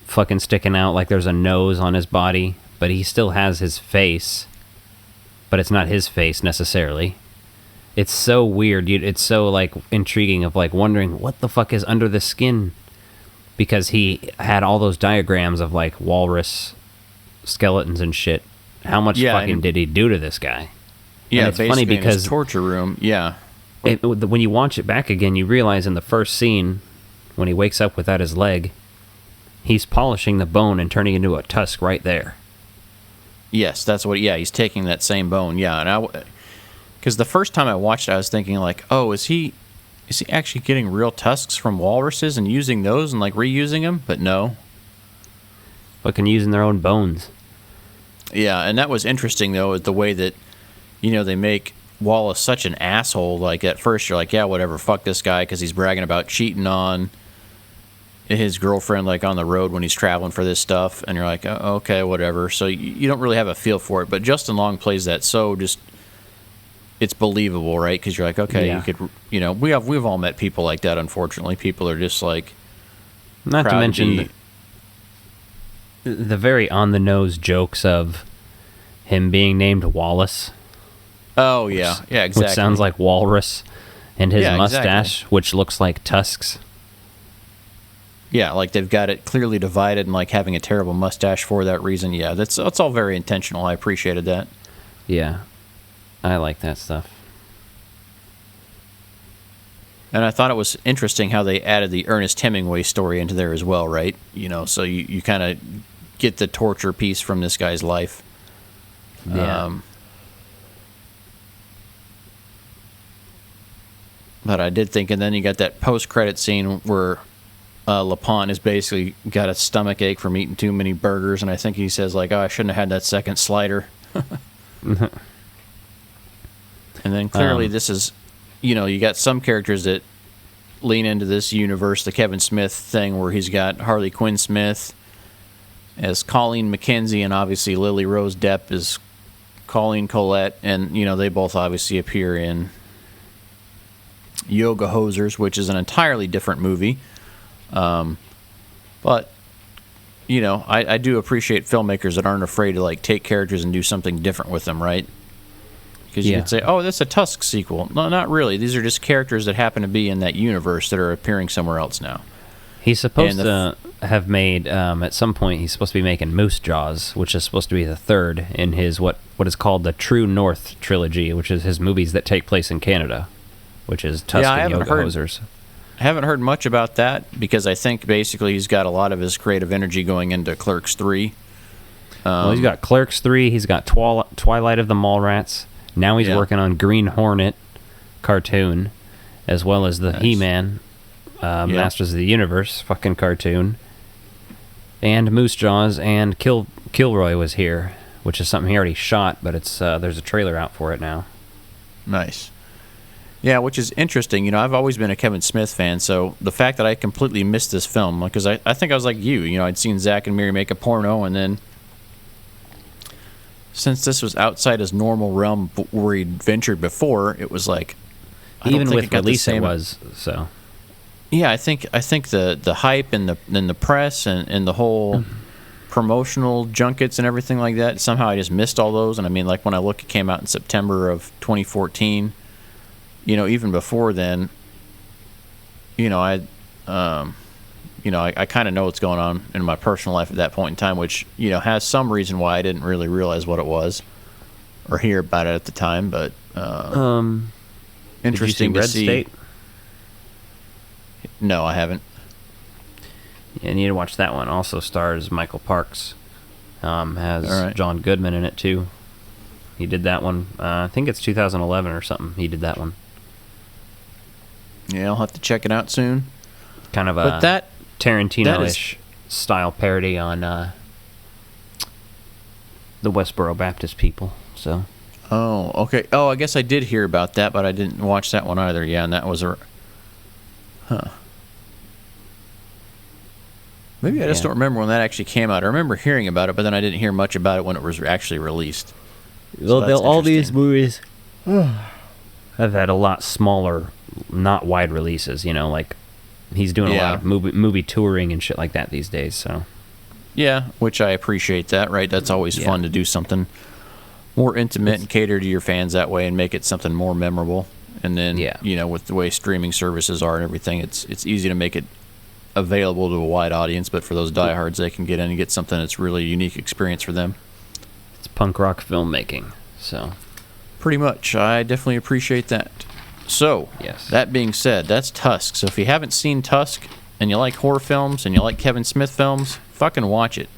S10: fucking sticking out, like there's a nose on his body, but he still has his face, but it's not his face necessarily. It's so weird. It's so like intriguing of like wondering what the fuck is under the skin, because he had all those diagrams of like walrus skeletons and shit. How much fucking did he do to this guy?
S8: Yeah,
S10: and it's funny because
S8: in his torture room. Yeah,
S10: when you watch it back again, you realize in the first scene when he wakes up without his leg, he's polishing the bone and turning it into a tusk right there.
S8: Yes, that's what. Yeah, he's taking that same bone. Yeah, and because the first time I watched it, I was thinking like, oh, is he actually getting real tusks from walruses and using those and like reusing them? But no,
S10: fucking using their own bones.
S8: Yeah, and that was interesting, though, the way that, they make Wallace such an asshole. Like, at first you're like, yeah, whatever, fuck this guy, because he's bragging about cheating on his girlfriend, like, on the road when he's traveling for this stuff, and you're like, oh, okay, whatever. So you don't really have a feel for it, but Justin Long plays that so just, it's believable, right? Because you're like, okay, you could, we've all met people like that, unfortunately. People are just like,
S10: not to mention the very on-the-nose jokes of him being named Wallace.
S8: Oh, yeah. Yeah, exactly.
S10: Which sounds like walrus. And his mustache,
S8: exactly.
S10: which looks like Tusk's.
S8: Yeah, like they've got it clearly divided and like having a terrible mustache for that reason. Yeah, that's all very intentional. I appreciated that.
S10: Yeah, I like that stuff.
S8: And I thought it was interesting how they added the Ernest Hemingway story into there as well, right? So you kind of get the torture piece from this guy's life.
S10: Yeah.
S8: But I did think, and then you got that post-credit scene where LaPont has basically got a stomach ache from eating too many burgers, and I think he says, like, oh, I shouldn't have had that second slider. And then clearly this is, you got some characters that lean into this universe, the Kevin Smith thing, where he's got Harley Quinn Smith as Colleen McKenzie, and obviously Lily Rose Depp is Colleen Collette, and, they both obviously appear in Yoga Hosers, which is an entirely different movie. But, I do appreciate filmmakers that aren't afraid to, like, take characters and do something different with them, right? Because you could say, oh, that's a Tusk sequel. No, not really. These are just characters that happen to be in that universe that are appearing somewhere else now.
S10: He's supposed to have made, at some point, he's supposed to be making Moose Jaws, which is supposed to be the third in his, what is called the True North trilogy, which is his movies that take place in Canada, which is Tusk and Yoga Hosers.
S8: I haven't heard much about that, because I think basically he's got a lot of his creative energy going into Clerks 3.
S10: Well, he's got Clerks 3, he's got Twilight of the Mallrats, now he's working on Green Hornet cartoon, as well as the He-Man Masters of the Universe fucking cartoon, and Moose Jaws, and Kilroy was here, which is something he already shot, but it's there's a trailer out for it now.
S8: Nice. Yeah, which is interesting. I've always been a Kevin Smith fan, so the fact that I completely missed this film, because I think I was like you. I'd seen Zack and Miri make a porno, and then since this was outside his normal realm where he'd ventured before, it was like,
S10: even with release it was so.
S8: Yeah, I think the hype and the press and the whole promotional junkets and everything like that, somehow I just missed all those. And I mean, like, when I look, it came out in September of 2014. Even before then, I kind of know what's going on in my personal life at that point in time, which, has some reason why I didn't really realize what it was or hear about it at the time. But interesting
S10: Red
S8: to see.
S10: State?
S8: No, I haven't.
S10: Yeah, you need to watch that one. Also stars Michael Parks. Has John Goodman in it too. He did that one. I think it's 2011 or something. He did that one.
S8: Yeah, I'll have to check it out soon.
S10: Kind of a Tarantino-ish style parody on the Westboro Baptist people. So.
S8: Oh, okay. Oh, I guess I did hear about that, but I didn't watch that one either. Yeah, and that was Maybe I just don't remember when that actually came out. I remember hearing about it, but then I didn't hear much about it when it was actually released.
S10: Well, all these movies have had a lot smaller, not wide releases. Like he's doing a lot of movie touring and shit like that these days. So
S8: yeah, which I appreciate that. Right, that's always fun to do something more intimate and cater to your fans that way and make it something more memorable. And then with the way streaming services are and everything, it's easy to make it available to a wide audience. But for those diehards, they can get in and get something that's really a unique experience for them.
S10: It's punk rock filmmaking, so
S8: pretty much. I definitely appreciate that. So, that being said, that's Tusk. So if you haven't seen Tusk and you like horror films and you like Kevin Smith films, fucking watch it.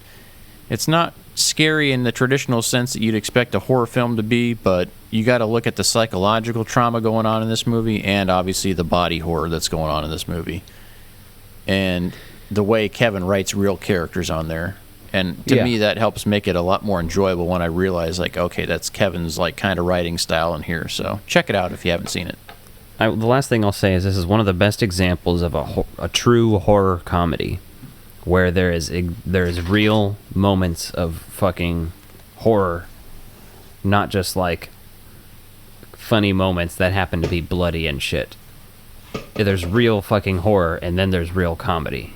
S8: It's not scary in the traditional sense that you'd expect a horror film to be, but you got to look at the psychological trauma going on in this movie and obviously the body horror that's going on in this movie. And the way Kevin writes real characters on there. And to me, that helps make it a lot more enjoyable when I realize, like, okay, that's Kevin's, like, kind of writing style in here. So check it out if you haven't seen it.
S10: The last thing I'll say is this is one of the best examples of a true horror comedy where there is real moments of fucking horror, not just, like, funny moments that happen to be bloody and shit. There's real fucking horror, and then there's real comedy,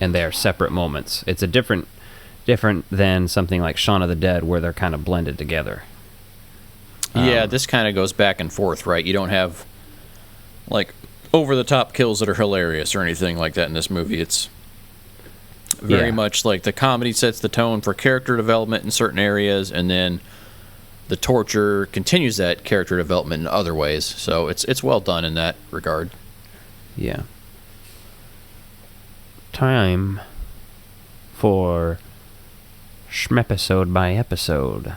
S10: and they're separate moments. It's a different than something like Shaun of the Dead, where they're kind of blended together.
S8: Yeah, this kind of goes back and forth, right? You don't have, like, over-the-top kills that are hilarious or anything like that in this movie. It's very much like the comedy sets the tone for character development in certain areas, and then the torture continues that character development in other ways. So it's well done in that regard.
S10: Yeah. Time for Schmepisode by episode.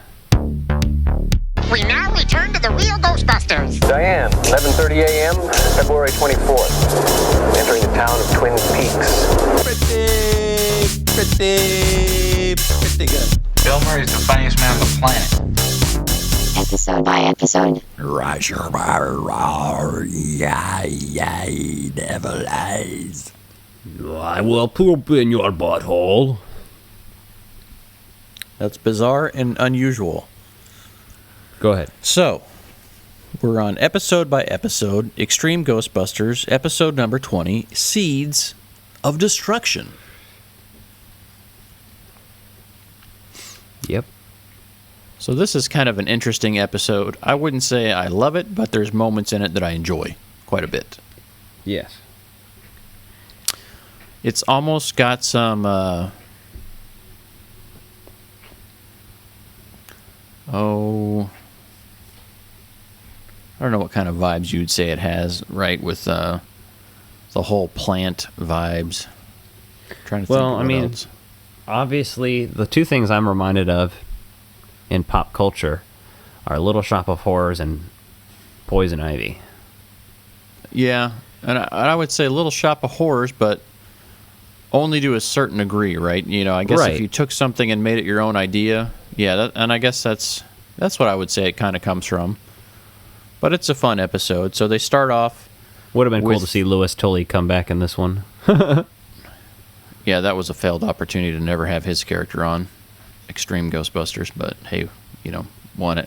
S14: We now return to the real Ghostbusters.
S12: Diane, 11:30 a.m., February 24th. Entering the town of Twin Peaks.
S16: Pretty good. Bill Murray's the funniest man on the planet.
S17: Episode by episode.
S3: Devil eyes. I will poop in your butthole.
S8: That's bizarre and unusual.
S10: Go ahead.
S8: So, we're on episode by episode, Extreme Ghostbusters, episode number 20, Seeds of Destruction.
S10: Yep.
S8: So this is kind of an interesting episode. I wouldn't say I love it, but there's moments in it that I enjoy quite a bit.
S10: Yes.
S8: It's almost got some... I don't know what kind of vibes you'd say it has, right, with the whole plant vibes. I'm trying to think of what else.
S10: Obviously, the two things I'm reminded of in pop culture are Little Shop of Horrors and Poison Ivy.
S8: Yeah, and I would say Little Shop of Horrors, but only to a certain degree, right? You know, I guess if you took something and made it your own idea, and I guess that's what I would say it kind of comes from. But it's a fun episode. So they start off...
S10: Would have been cool to see Louis Tully come back in this one.
S8: Yeah, that was a failed opportunity to never have his character on Extreme Ghostbusters. But hey, you know, one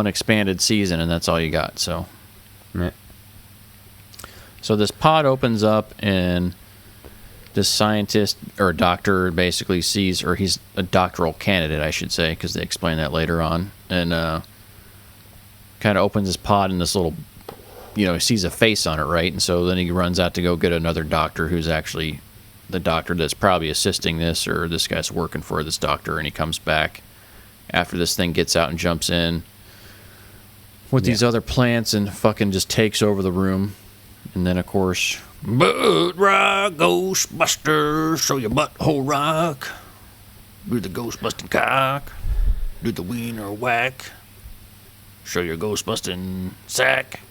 S8: expanded season, and that's all you got. So, So this pod opens up, and this scientist or doctor basically sees, or he's a doctoral candidate, I should say, because they explain that later on, and kind of opens his pod, and this little, he sees a face on it, right? And so then he runs out to go get another doctor who's actually the doctor that's probably assisting this, or this guy's working for this doctor, and he comes back after this thing gets out and jumps in with these other plants and fucking just takes over the room. And then, of course,
S3: Butt rock, Ghostbusters, show your butthole rock. Do the Ghostbusting cock. Do the wiener whack. Show your Ghostbusting sack.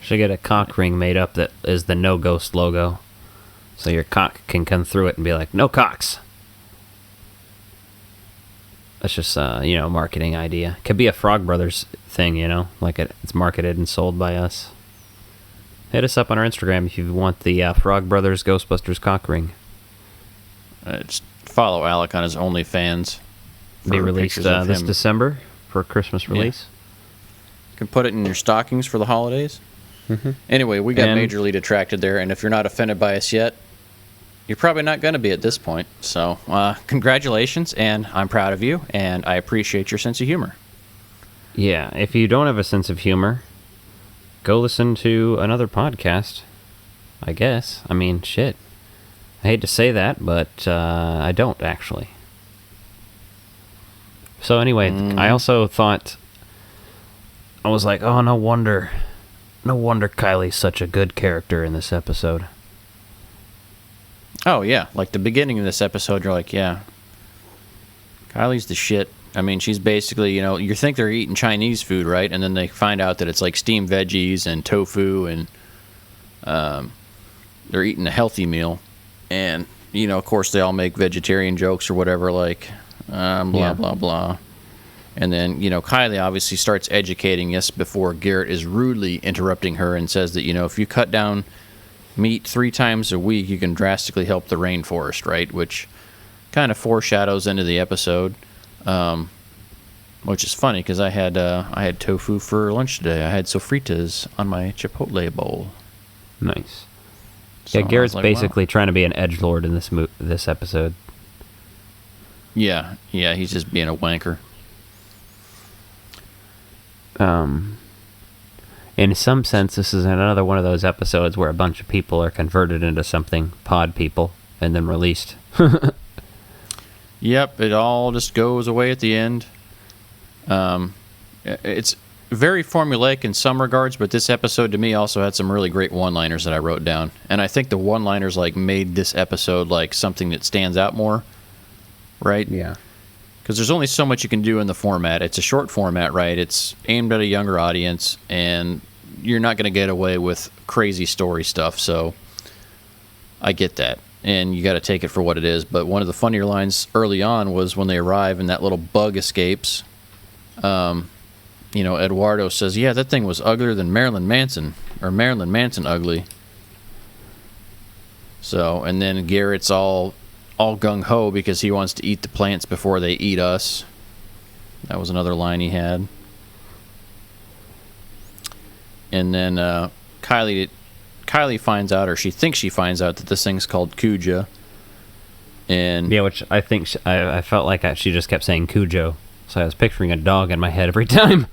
S10: Should get a cock ring made up that is the No Ghost logo. So your cock can come through it and be like, no cocks. That's just, a marketing idea. Could be a Frog Brothers thing, like it's marketed and sold by us. Hit us up on our Instagram if you want the Frog Brothers Ghostbusters cock ring.
S8: Just follow Alec on his OnlyFans.
S10: Be released this December for Christmas release.
S8: Yeah. You can put it in your stockings for the holidays. Mm-hmm. Anyway, we got majorly detracted there, and if you're not offended by us yet, you're probably not going to be at this point. So, congratulations, and I'm proud of you, and I appreciate your sense of humor.
S10: Yeah, if you don't have a sense of humor, go listen to another podcast, I guess. I mean, shit. I hate to say that, but I don't, actually. So anyway, I also thought... I was like, oh, no wonder Kylie's such a good character in this episode.
S8: Oh, yeah. Like, the beginning of this episode, you're like, yeah, Kylie's the shit. I mean, she's basically, you think they're eating Chinese food, right? And then they find out that it's like steamed veggies and tofu, and they're eating a healthy meal. And of course, they all make vegetarian jokes or whatever, like, blah, blah, blah. And then, Kylie obviously starts educating us before Garrett is rudely interrupting her and says that, if you cut down meat 3 times a week, you can drastically help the rainforest, right? Which kind of foreshadows into the episode, which is funny because I had tofu for lunch today. I had sofritas on my Chipotle bowl.
S10: Nice.
S8: So
S10: yeah, Garrett's
S8: like,
S10: basically
S8: wow.
S10: trying to be an edgelord in this episode.
S8: Yeah, he's just being a wanker.
S10: In some sense, this is another one of those episodes where a bunch of people are converted into something, pod people, and then released.
S8: Yep, it all just goes away at the end. It's very formulaic in some regards, but this episode to me also had some really great one-liners that I wrote down. And I think the one-liners made this episode something that stands out more, right?
S10: Yeah.
S8: Because there's only so much you can do in the format. It's a short format, right? It's aimed at a younger audience, and you're not going to get away with crazy story stuff, so I get that. And you got to take it for what it is. But one of the funnier lines early on was when they arrive and that little bug escapes. Eduardo says, yeah, that thing was uglier than Marilyn Manson, or Marilyn Manson ugly. So, and then Garrett's all gung-ho because he wants to eat the plants before they eat us. That was another line he had. And then Kylie finds out, or she thinks she finds out, that this thing's called Cuja. And
S10: yeah, which I think I felt like she just kept saying Cujo, so I was picturing a dog in my head every time.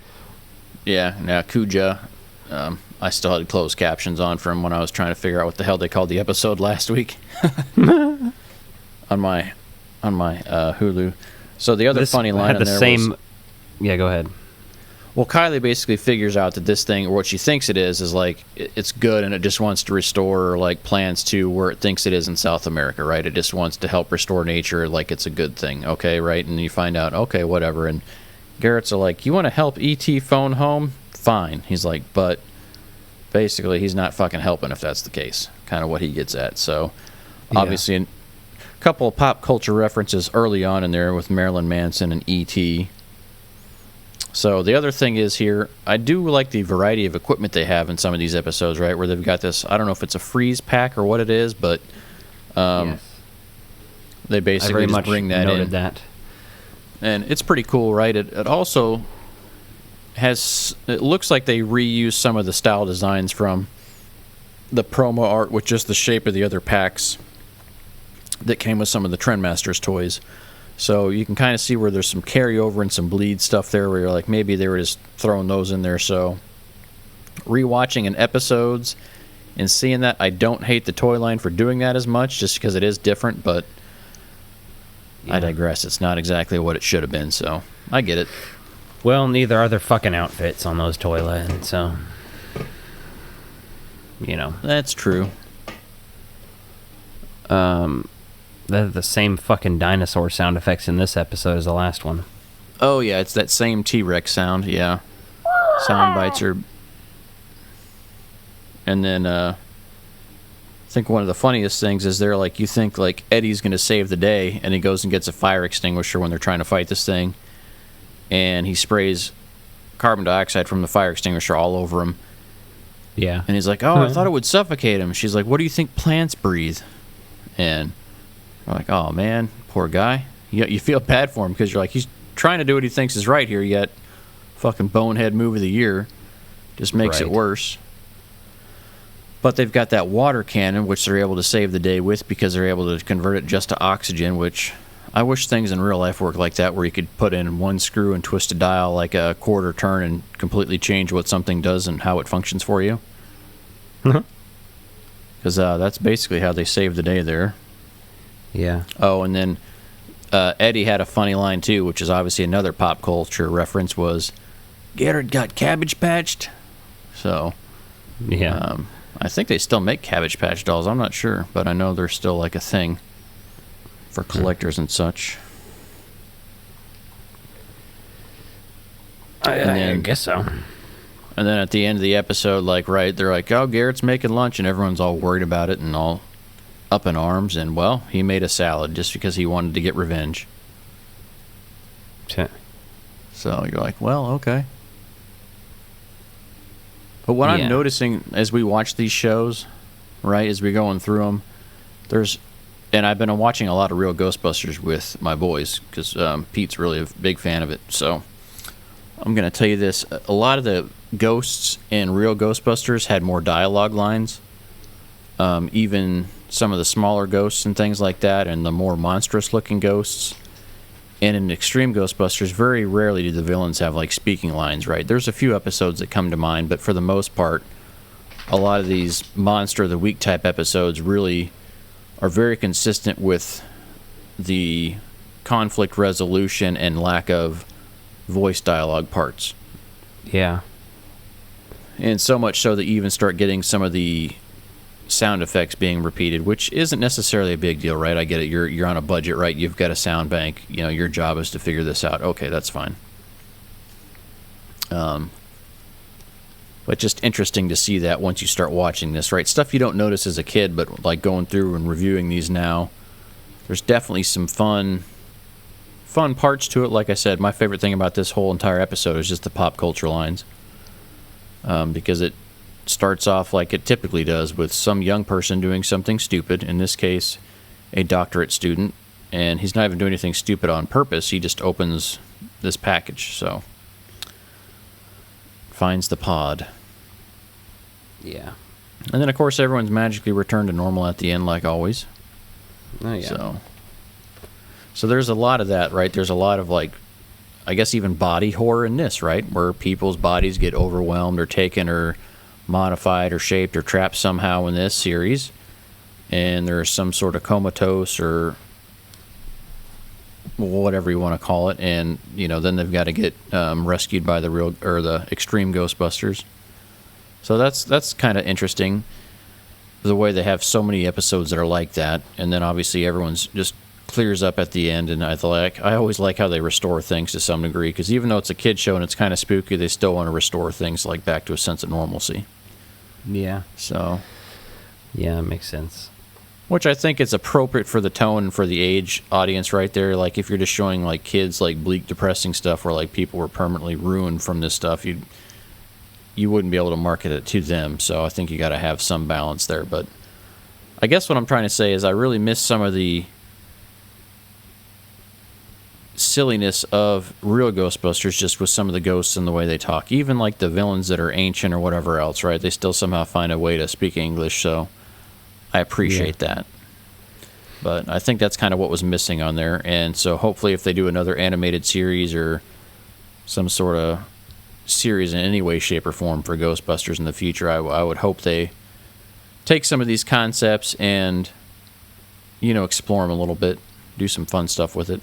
S8: Yeah, now Cuja. I still had closed captions on from when I was trying to figure out what the hell they called the episode last week. on my Hulu. So the other funny line
S10: had the
S8: on there
S10: same.
S8: was,
S10: yeah, go ahead.
S8: Well, Kylie basically figures out that this thing, or what she thinks it is it's good, and it just wants to restore plans to where it thinks it is in South America, right? It just wants to help restore nature, it's a good thing, okay, right? And you find out, okay, whatever. And Garrett's you want to help E.T. phone home? Fine. He's but basically he's not fucking helping if that's the case. Kind of what he gets at. So obviously a couple of pop culture references early on in there with Marilyn Manson and E.T. So the other thing is here, I do like the variety of equipment they have in some of these episodes, right? Where they've got this, I don't know if it's a freeze pack or what it is, but
S10: Yes.
S8: They basically just bring that in.
S10: That.
S8: And it's pretty cool, right? It also it looks like they reuse some of the style designs from the promo art with just the shape of the other packs that came with some of the Trendmasters toys. So you can kind of see where there's some carryover and some bleed stuff there where you're maybe they were just throwing those in there. So rewatching in episodes and seeing that, I don't hate the toy line for doing that as much just because it is different, but I digress. It's not exactly what it should have been, so I get it.
S10: Well, neither are their fucking outfits on those toy lines, so
S8: That's true.
S10: They're the same fucking dinosaur sound effects in this episode as the last one.
S8: Oh yeah, it's that same T-Rex sound, yeah. Sound bites are... And then, I think one of the funniest things is they're you think Eddie's going to save the day, and he goes and gets a fire extinguisher when they're trying to fight this thing, and he sprays carbon dioxide from the fire extinguisher all over him.
S10: Yeah.
S8: And he's like, oh, I thought it would suffocate him. She's like, what do you think plants breathe? And we're like, oh man, poor guy. You feel bad for him because you're he's trying to do what he thinks is right here, yet fucking bonehead move of the year just makes it worse. But they've got that water cannon, which they're able to save the day with because they're able to convert it just to oxygen, which I wish things in real life worked like that, where you could put in one screw and twist a dial like a quarter turn and completely change what something does and how it functions for you. Because that's basically how they save the day there.
S10: Yeah.
S8: Oh, and then Eddie had a funny line too, which is obviously another pop culture reference, was Garrett got Cabbage Patched. So,
S10: yeah.
S8: I think they still make Cabbage Patch dolls. I'm not sure, but I know they're still a thing for collectors and such.
S10: I guess so.
S8: And then at the end of the episode, they're oh, Garrett's making lunch, and everyone's all worried about it and all up in arms, and, well, he made a salad just because he wanted to get revenge. So you're like, well, okay. But what I'm noticing as we watch these shows, right, as we're going through them, and I've been watching a lot of Real Ghostbusters with my boys, because Pete's really a big fan of it, so I'm going to tell you this. A lot of the ghosts in Real Ghostbusters had more dialogue lines. Even some of the smaller ghosts and things like that, and the more monstrous-looking ghosts. And in Extreme Ghostbusters, very rarely do the villains have, like, speaking lines, right? There's a few episodes that come to mind, but for the most part, a lot of these Monster of the Week type episodes really are very consistent with the conflict resolution and lack of voice dialogue parts.
S10: Yeah.
S8: And so much so that you even start getting some of the sound effects being repeated, which isn't necessarily a big deal, right? I get it. You're on a budget, right? You've got a sound bank. You know, your job is to figure this out. Okay, that's fine. But just interesting to see that once you start watching this, right? Stuff you don't notice as a kid, but like going through and reviewing these now, there's definitely some fun parts to it. Like I said, my favorite thing about this whole entire episode is just the pop culture lines, because it starts off like it typically does, with some young person doing something stupid, in this case a doctorate student, and he's not even doing anything stupid on purpose. He just opens this package, so finds the pod.
S10: Yeah.
S8: And then of course everyone's magically returned to normal at the end, like always.
S10: Oh yeah.
S8: So there's a lot of that, right? There's a lot of, like, I guess even body horror in this, right? Where people's bodies get overwhelmed or taken or modified or shaped or trapped somehow in this series, and there's some sort of comatose or whatever you want to call it, and then they've got to get rescued by the Extreme Ghostbusters. So that's kind of interesting, the way they have so many episodes that are like that, and then obviously everyone's just clears up at the end. And I always like how they restore things to some degree, because even though it's a kid show and it's kind of spooky, they still want to restore things like back to a sense of normalcy.
S10: Yeah.
S8: So.
S10: Yeah, it makes sense.
S8: Which I think is appropriate for the tone and for the age audience right there. Like, if you're just showing, like, kids, like, bleak, depressing stuff where, like, people were permanently ruined from this stuff, you wouldn't be able to market it to them. So I think you got to have some balance there. But I guess what I'm trying to say is I really miss some of the silliness of Real Ghostbusters, just with some of the ghosts and the way they talk. Even like the villains that are ancient or whatever else, right? They still somehow find a way to speak English, so I appreciate that. But I think that's kind of what was missing on there. And so hopefully if they do another animated series or some sort of series in any way, shape, or form for Ghostbusters in the future, I would hope they take some of these concepts and, explore them a little bit, do some fun stuff with it.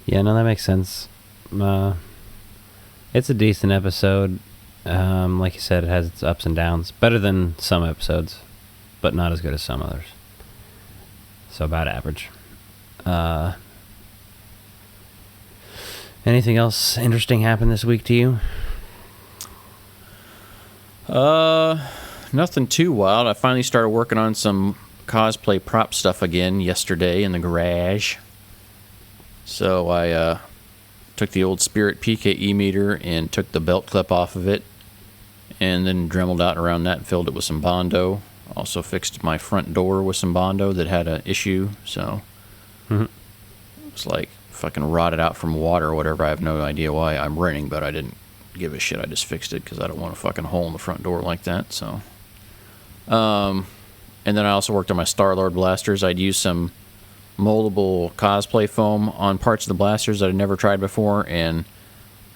S10: Yeah, no, that makes sense. It's a decent episode. Like you said, it has its ups and downs. Better than some episodes, but not as good as some others. So about average. Anything else interesting happened this week to you?
S8: Nothing too wild. I finally started working on some cosplay prop stuff again yesterday in the garage. So I took the old Spirit PKE meter and took the belt clip off of it, and then dremeled out around that and filled it with some Bondo. Also fixed my front door with some Bondo that had an issue, so it's like fucking rotted out from water or whatever. I have no idea why I'm renting, but I didn't give a shit. I just fixed it because I don't want a fucking hole in the front door like that. So, and then I also worked on my Star-Lord blasters. I'd used some moldable cosplay foam on parts of the blasters that I'd never tried before, and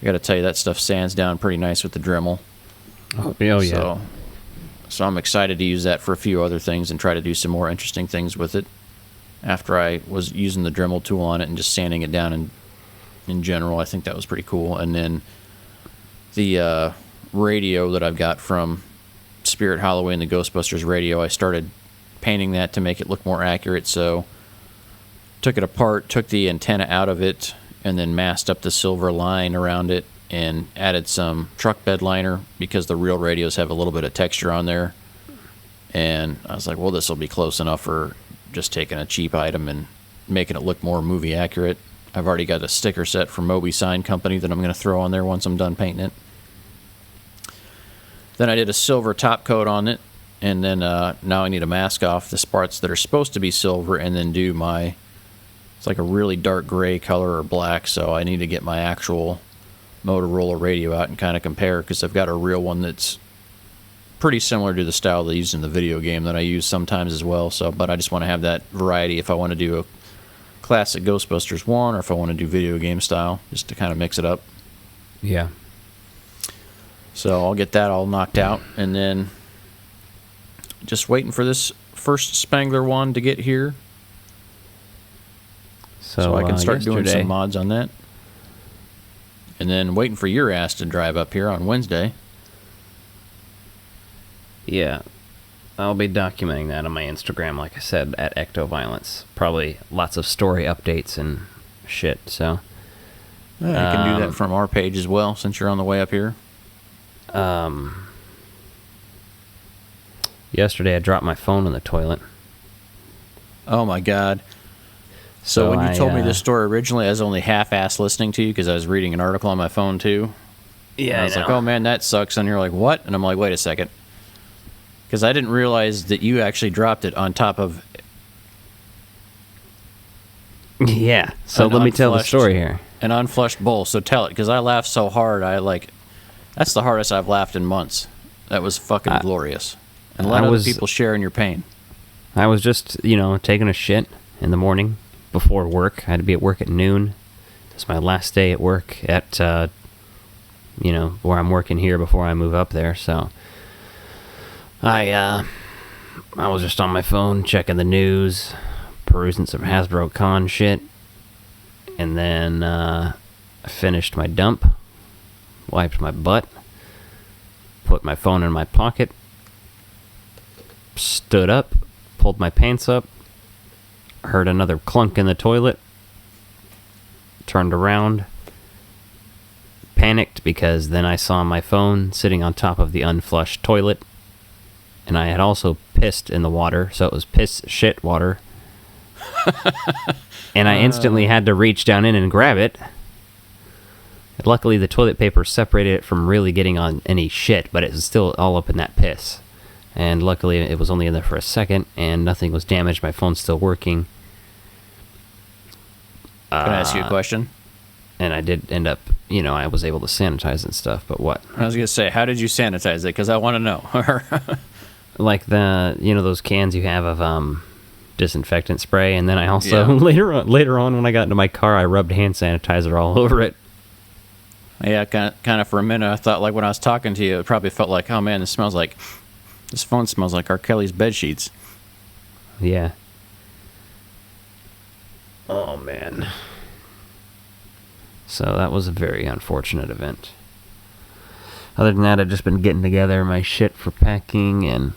S8: I got to tell you, that stuff sands down pretty nice with the Dremel.
S10: Oh yeah.
S8: So I'm excited to use that for a few other things and try to do some more interesting things with it after I was using the Dremel tool on it and just sanding it down in general. I think that was pretty cool. And then the radio that I've got from Spirit Halloween, the Ghostbusters radio, I started painting that to make it look more accurate. So took it apart, took the antenna out of it, and then masked up the silver line around it and added some truck bed liner because the real radios have a little bit of texture on there. And I was like, well, this will be close enough for just taking a cheap item and making it look more movie accurate. I've already got a sticker set from Moby Sign Company that I'm going to throw on there once I'm done painting it. Then I did a silver top coat on it, and then now I need to mask off the parts that are supposed to be silver and then do my... It's like a really dark gray color or black, so I need to get my actual Motorola radio out and kind of compare, because I've got a real one that's pretty similar to the style they use in the video game that I use sometimes as well. So, but I just want to have that variety if I want to do a classic Ghostbusters 1 or if I want to do video game style, just to kind of mix it up.
S10: Yeah.
S8: So I'll get that all knocked out, and then just waiting for this first Spengler Wand to get here. So I can start doing some mods on that. And then waiting for your ass to drive up here on Wednesday.
S10: Yeah. I'll be documenting that on my Instagram, like I said, at Ectoviolence. Probably lots of story updates and shit, so...
S8: Yeah, you can do that from our page as well, since you're on the way up here.
S10: Yesterday I dropped my phone in the toilet.
S8: Oh my god. So when you told me this story originally, I was only half-assed listening to you because I was reading an article on my phone too.
S10: Yeah,
S8: and I was like, oh man, that sucks. And you're like, what? And I'm like, wait a second. Because I didn't realize that you actually dropped it on top of...
S10: Yeah, so let me tell the story here.
S8: An unflushed bowl, so tell it, because I laughed so hard, that's the hardest I've laughed in months. That was fucking glorious. And let other people share in your pain.
S10: I was just, taking a shit in the morning before work. I had to be at work at noon. It's my last day at work at, where I'm working here before I move up there, so... I was just on my phone checking the news, perusing some Hasbro Con shit, and then I finished my dump, wiped my butt, put my phone in my pocket, stood up, pulled my pants up, heard another clunk in the toilet, turned around, panicked because then I saw my phone sitting on top of the unflushed toilet. And I had also pissed in the water, so it was piss shit water. And I instantly had to reach down in and grab it. Luckily, the toilet paper separated it from really getting on any shit, but it was still all up in that piss. And luckily, it was only in there for a second, and nothing was damaged. My phone's still working.
S8: Can I ask you a question?
S10: And I did end up, I was able to sanitize and stuff, but what?
S8: I was going to say, how did you sanitize it? Because I want to know.
S10: Like those cans you have of disinfectant spray, and then I also later on when I got into my car, I rubbed hand sanitizer all over it.
S8: Yeah, kind of for a minute I thought, like when I was talking to you, it probably felt like, oh man, this phone smells like R. Kelly's bed sheets.
S10: Yeah. Oh man. So that was a very unfortunate event. Other than that, I've just been getting together my shit for packing, and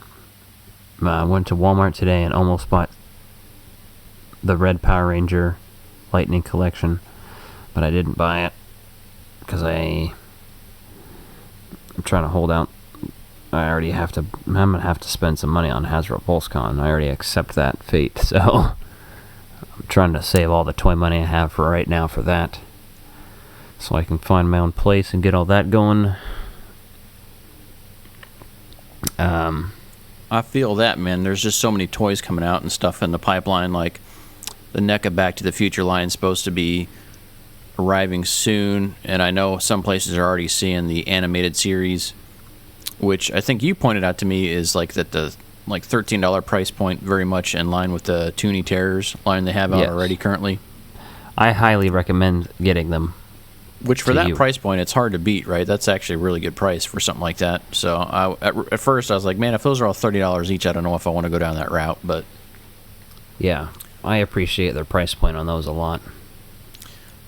S10: I went to Walmart today and almost bought the Red Power Ranger Lightning Collection, but I didn't buy it because I'm trying to hold out. I'm going to have to spend some money on Hasbro Pulse Con. I already accept that fate, so I'm trying to save all the toy money I have for right now for that, so I can find my own place and get all that going.
S8: I feel that, man. There's just so many toys coming out and stuff in the pipeline. Like the NECA Back to the Future line is supposed to be arriving soon, and I know some places are already seeing the animated series, which I think you pointed out to me is like that the $13 price point, very much in line with the Toonie Terrors line they have out already currently.
S10: I highly recommend getting them.
S8: Which for that price point, it's hard to beat, right? That's actually a really good price for something like that. So at first I was like, man, if those are all $30 each, I don't know if I want to go down that route. But
S10: yeah, I appreciate their price point on those a lot.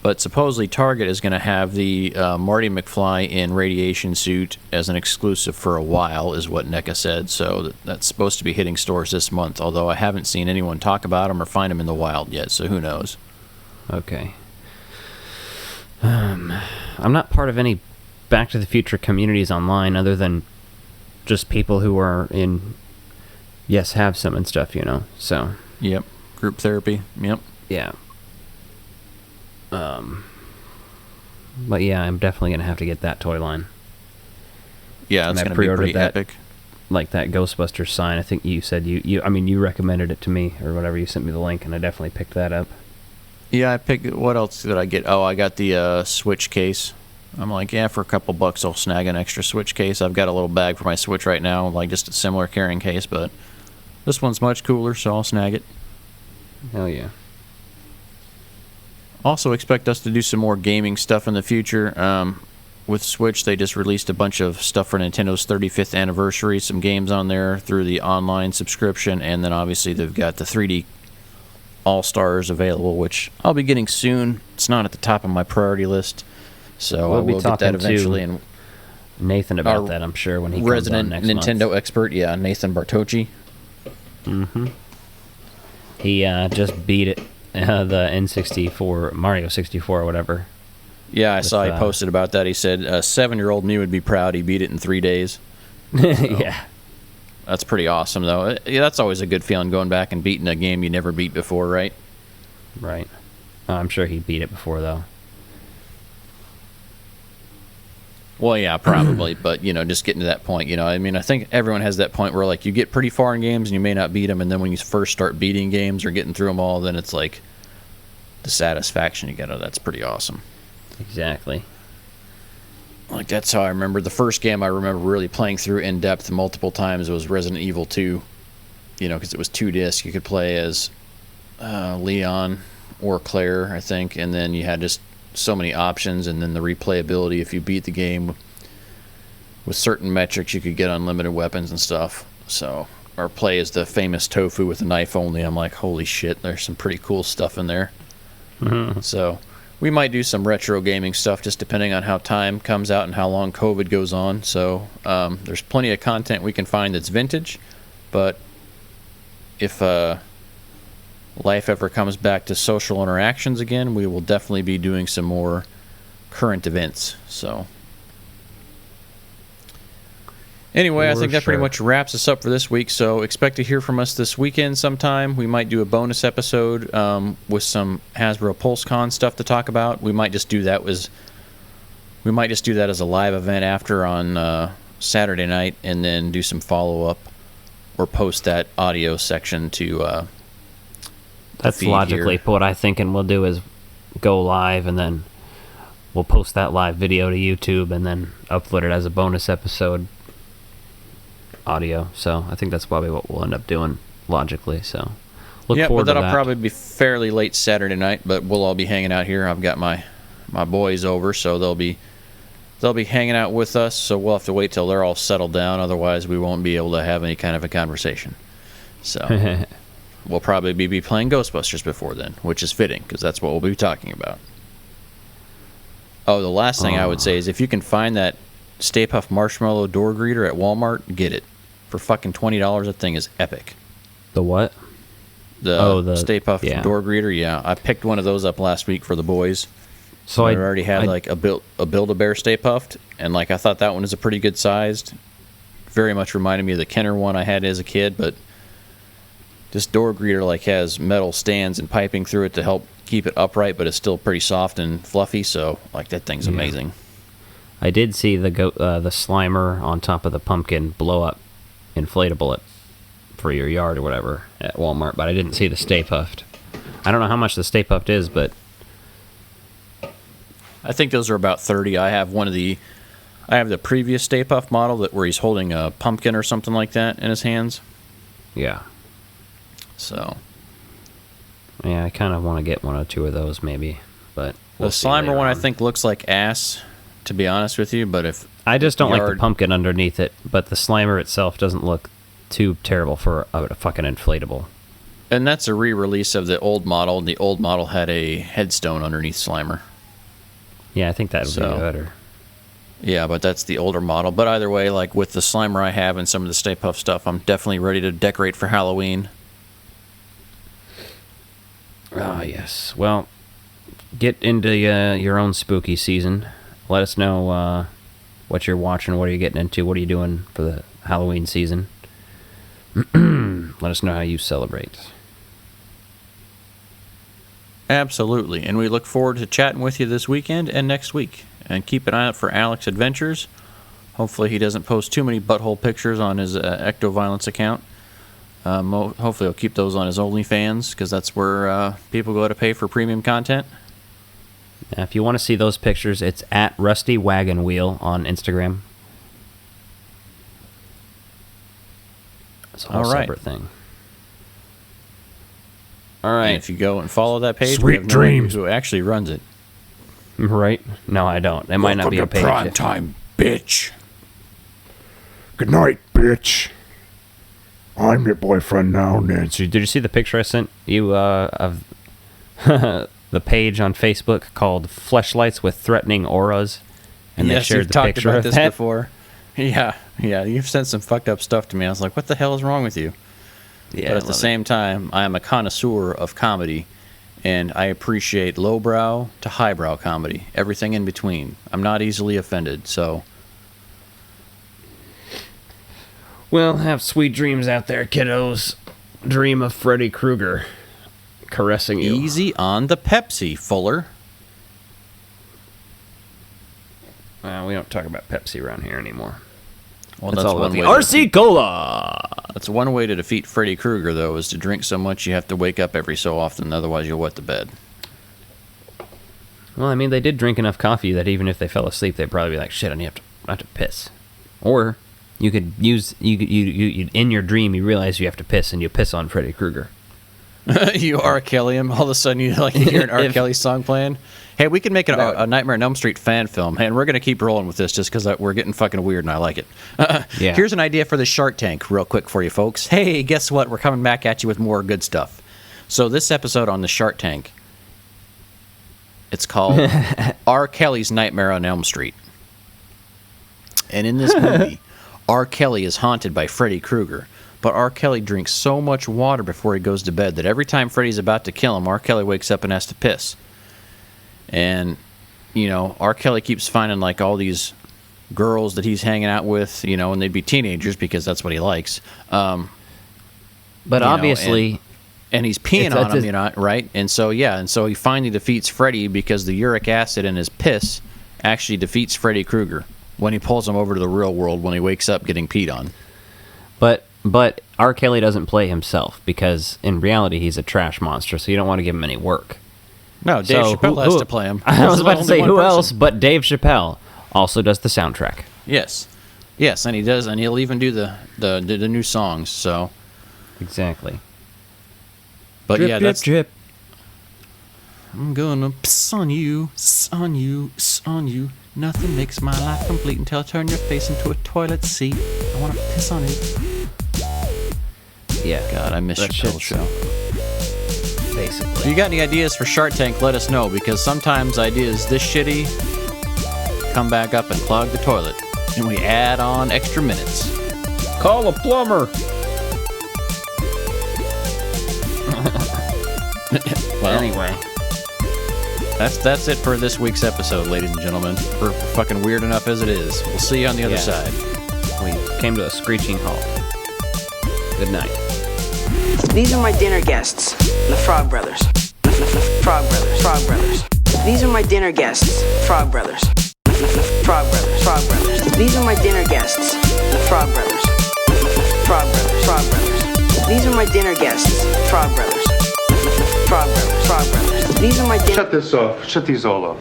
S8: But supposedly Target is going to have the Marty McFly in radiation suit as an exclusive for a while, is what NECA said. So that's supposed to be hitting stores this month, although I haven't seen anyone talk about them or find them in the wild yet, so who knows.
S10: Okay. I'm not part of any Back to the Future communities online other than just people who are in Yes, have some and stuff, so.
S8: Yep. Group therapy. Yep.
S10: Yeah. But yeah, I'm definitely going to have to get that toy line.
S8: Yeah, it's going to be pretty epic.
S10: Like that Ghostbusters sign. I think you said you recommended it to me or whatever. You sent me the link, and I definitely picked that up.
S8: Yeah, I picked. What else did I get? Oh, I got the Switch case. I'm like, yeah, for a couple bucks, I'll snag an extra Switch case. I've got a little bag for my Switch right now, like just a similar carrying case, but this one's much cooler, so I'll snag it.
S10: Hell yeah.
S8: Also expect us to do some more gaming stuff in the future. With Switch, they just released a bunch of stuff for Nintendo's 35th anniversary, some games on there through the online subscription, and then obviously they've got the 3D All-Stars available, which I'll be getting soon. It's not at the top of my priority list, so I will get that eventually. And
S10: Nathan about that, I'm sure, when he comes
S8: resident
S10: on next
S8: Nintendo
S10: month.
S8: expert, yeah, Nathan Bartocci.
S10: Mm-hmm. He just beat it, the N64, Mario 64 or whatever.
S8: Yeah, I saw he posted about that. He said a 7-year-old me would be proud. He beat it in 3 days. So,
S10: yeah.
S8: That's pretty awesome, though. Yeah, that's always a good feeling, going back and beating a game you never beat before, right?
S10: Right. I'm sure he beat it before, though.
S8: Well, yeah, probably. But, just getting to that point, I mean, I think everyone has that point where, like, you get pretty far in games and you may not beat them, and then when you first start beating games or getting through them all, then it's like the satisfaction you get out of that's pretty awesome.
S10: Exactly.
S8: Like, that's how I remember the first game I remember really playing through in depth multiple times was Resident Evil 2. Because it was 2 discs. You could play as Leon or Claire, I think, and then you had just so many options, and then the replayability. If you beat the game with certain metrics, you could get unlimited weapons and stuff. So, or play as the famous Tofu with a knife only. I'm like, holy shit, there's some pretty cool stuff in there.
S10: Mm-hmm.
S8: So we might do some retro gaming stuff, just depending on how time comes out and how long COVID goes on. So there's plenty of content we can find that's vintage, but if life ever comes back to social interactions again, we will definitely be doing some more current events. So anyway, I think that pretty much wraps us up for this week. So expect to hear from us this weekend sometime. We might do a bonus episode with some Hasbro Pulse Con stuff to talk about. We might just do that as a live event after on Saturday night, and then do some follow up or post that audio section to.
S10: That's logically what I think, and we'll do is go live, and then we'll post that live video to YouTube, and then upload it as a bonus episode audio. So I think that's probably what we'll end up doing logically. So look forward to that. Yeah, but
S8: that'll probably be fairly late Saturday night, but we'll all be hanging out here. I've got my boys over, so they'll be hanging out with us. So we'll have to wait till they're all settled down. Otherwise, we won't be able to have any kind of a conversation. So we'll probably be playing Ghostbusters before then, which is fitting because that's what we'll be talking about. Oh, the last thing I would say is if you can find that Stay Puft Marshmallow door greeter at Walmart, get it. For fucking $20, that thing is epic.
S10: The what?
S8: The Stay Puft door greeter, yeah. I picked one of those up last week for the boys. So I already had like a Build-A-Bear Stay Puft, and like I thought that one was a pretty good sized. Very much reminded me of the Kenner one I had as a kid, but this door greeter like has metal stands and piping through it to help keep it upright, but it's still pretty soft and fluffy, so like that thing's amazing.
S10: I did see the Slimer on top of the pumpkin blow up, inflatable it for your yard or whatever at Walmart, but I didn't see the Stay Puft. I don't know how much the Stay Puft is, but
S8: I think those are about $30. I have the previous Stay Puft model where he's holding a pumpkin or something like that in his hands.
S10: Yeah.
S8: So.
S10: Yeah, I kind of want to get one or two of those maybe, but
S8: the Slimer one I think looks like ass, to be honest with you. But if
S10: I just don't like the pumpkin underneath it, but the Slimer itself doesn't look too terrible for a fucking inflatable.
S8: And that's a re-release of the old model. The old model had a headstone underneath Slimer.
S10: Yeah, I think that would be better.
S8: Yeah, but that's the older model. But either way, like with the Slimer I have and some of the Stay Puft stuff, I'm definitely ready to decorate for Halloween.
S10: Ah, yes. Well, get into your own spooky season. Let us know what you're watching, what are you getting into, what are you doing for the Halloween season. Let us know how you celebrate.
S8: Absolutely. And we look forward to chatting with you this weekend and next week. And keep an eye out for Alex Adventures. Hopefully he doesn't post too many butthole pictures on his ecto-violence account. Hopefully he'll keep those on his OnlyFans, because that's where people go to pay for premium content.
S10: Now, if you want to see those pictures, it's at Rusty Wagon Wheel on Instagram. It's a whole separate thing. All right.
S8: And if you go and follow that page,
S1: Sweet
S8: we have no idea
S1: dreams.
S8: who actually runs it.
S10: Right? No, I don't. It might not be a page.
S1: Prime time, bitch. Good night, bitch. I'm your boyfriend now, Nancy.
S10: Did you see the picture I sent you of the page on Facebook called Fleshlights with Threatening Auras? And
S8: yes,
S10: they shared
S8: you've
S10: the
S8: talked
S10: picture
S8: about
S10: of
S8: this
S10: that.
S8: before. Yeah, you've sent some fucked up stuff to me. I was like, what the hell is wrong with you?
S10: Yeah,
S8: but at the same time, I am a connoisseur of comedy, and I appreciate lowbrow to highbrow comedy, everything in between. I'm not easily offended, so...
S10: Well, have sweet dreams out there, kiddos. Dream of Freddy Krueger caressing you.
S8: Easy on the Pepsi, Fuller.
S10: We don't talk about Pepsi around here anymore.
S8: Well,
S10: It's
S8: that's
S10: all about
S8: one
S10: the
S8: way
S10: RC Cola.
S8: That's one way to defeat Freddy Krueger, though, is to drink so much you have to wake up every so often, otherwise you'll wet the bed.
S10: Well, I mean, they did drink enough coffee that even if they fell asleep, they'd probably be like, shit, I have to piss. Or you could use, you in your dream, you realize you have to piss, and you piss on Freddy Krueger.
S8: You R. Kelly him, all of a sudden you hear an R. Kelly song playing. Hey, we can make a Nightmare on Elm Street fan film, and we're going to keep rolling with this just because we're getting fucking weird and I like it.
S10: Yeah.
S8: Here's an idea for the Shark Tank real quick for you folks. Hey, guess what? We're coming back at you with more good stuff. So this episode on the Shark Tank, it's called R. Kelly's Nightmare on Elm Street. And in this movie, R. Kelly is haunted by Freddy Krueger. But R. Kelly drinks so much water before he goes to bed that every time Freddy's about to kill him, R. Kelly wakes up and has to piss. And, R. Kelly keeps finding, all these girls that he's hanging out with, and they'd be teenagers because that's what he likes.
S10: But obviously...
S8: And he's peeing on them, right? And so he finally defeats Freddy because the uric acid in his piss actually defeats Freddy Krueger when he pulls him over to the real world when he wakes up getting peed on.
S10: But R. Kelly doesn't play himself because in reality he's a trash monster, so you don't want to give him any work.
S8: No, Dave Chappelle has to play him.
S10: I was about to say who else but Dave Chappelle also does the soundtrack.
S8: Yes, and he does, and he'll even do the new songs. So
S10: exactly.
S8: But
S10: drip,
S8: that's
S10: drip.
S8: I'm gonna piss on you, on you, on you. Nothing makes my life complete until I turn your face into a toilet seat. I want to piss on it.
S10: Yeah.
S8: God, I miss Chappelle's show.
S10: Basically.
S8: If you got any ideas for Shark Tank, let us know, because sometimes ideas this shitty come back up and clog the toilet, and we add on extra minutes.
S10: Call a plumber.
S8: Well,
S10: anyway.
S8: That's it for this week's episode, ladies and gentlemen. We're fucking weird enough as it is. We'll see you on the other side.
S10: We came to a screeching halt. Good night.
S18: These are my dinner guests, the Frog Brothers. Frog Brothers. Frog Brothers. These are my dinner guests, Frog Brothers. Frog Brothers. Frog Brothers. These are my dinner guests, the Frog Brothers. Frog Brothers. Frog Brothers. These are my dinner guests, Frog Brothers. Frog Brothers. Frog Brothers. These are my dinner...
S19: Shut this off. Shut these all off.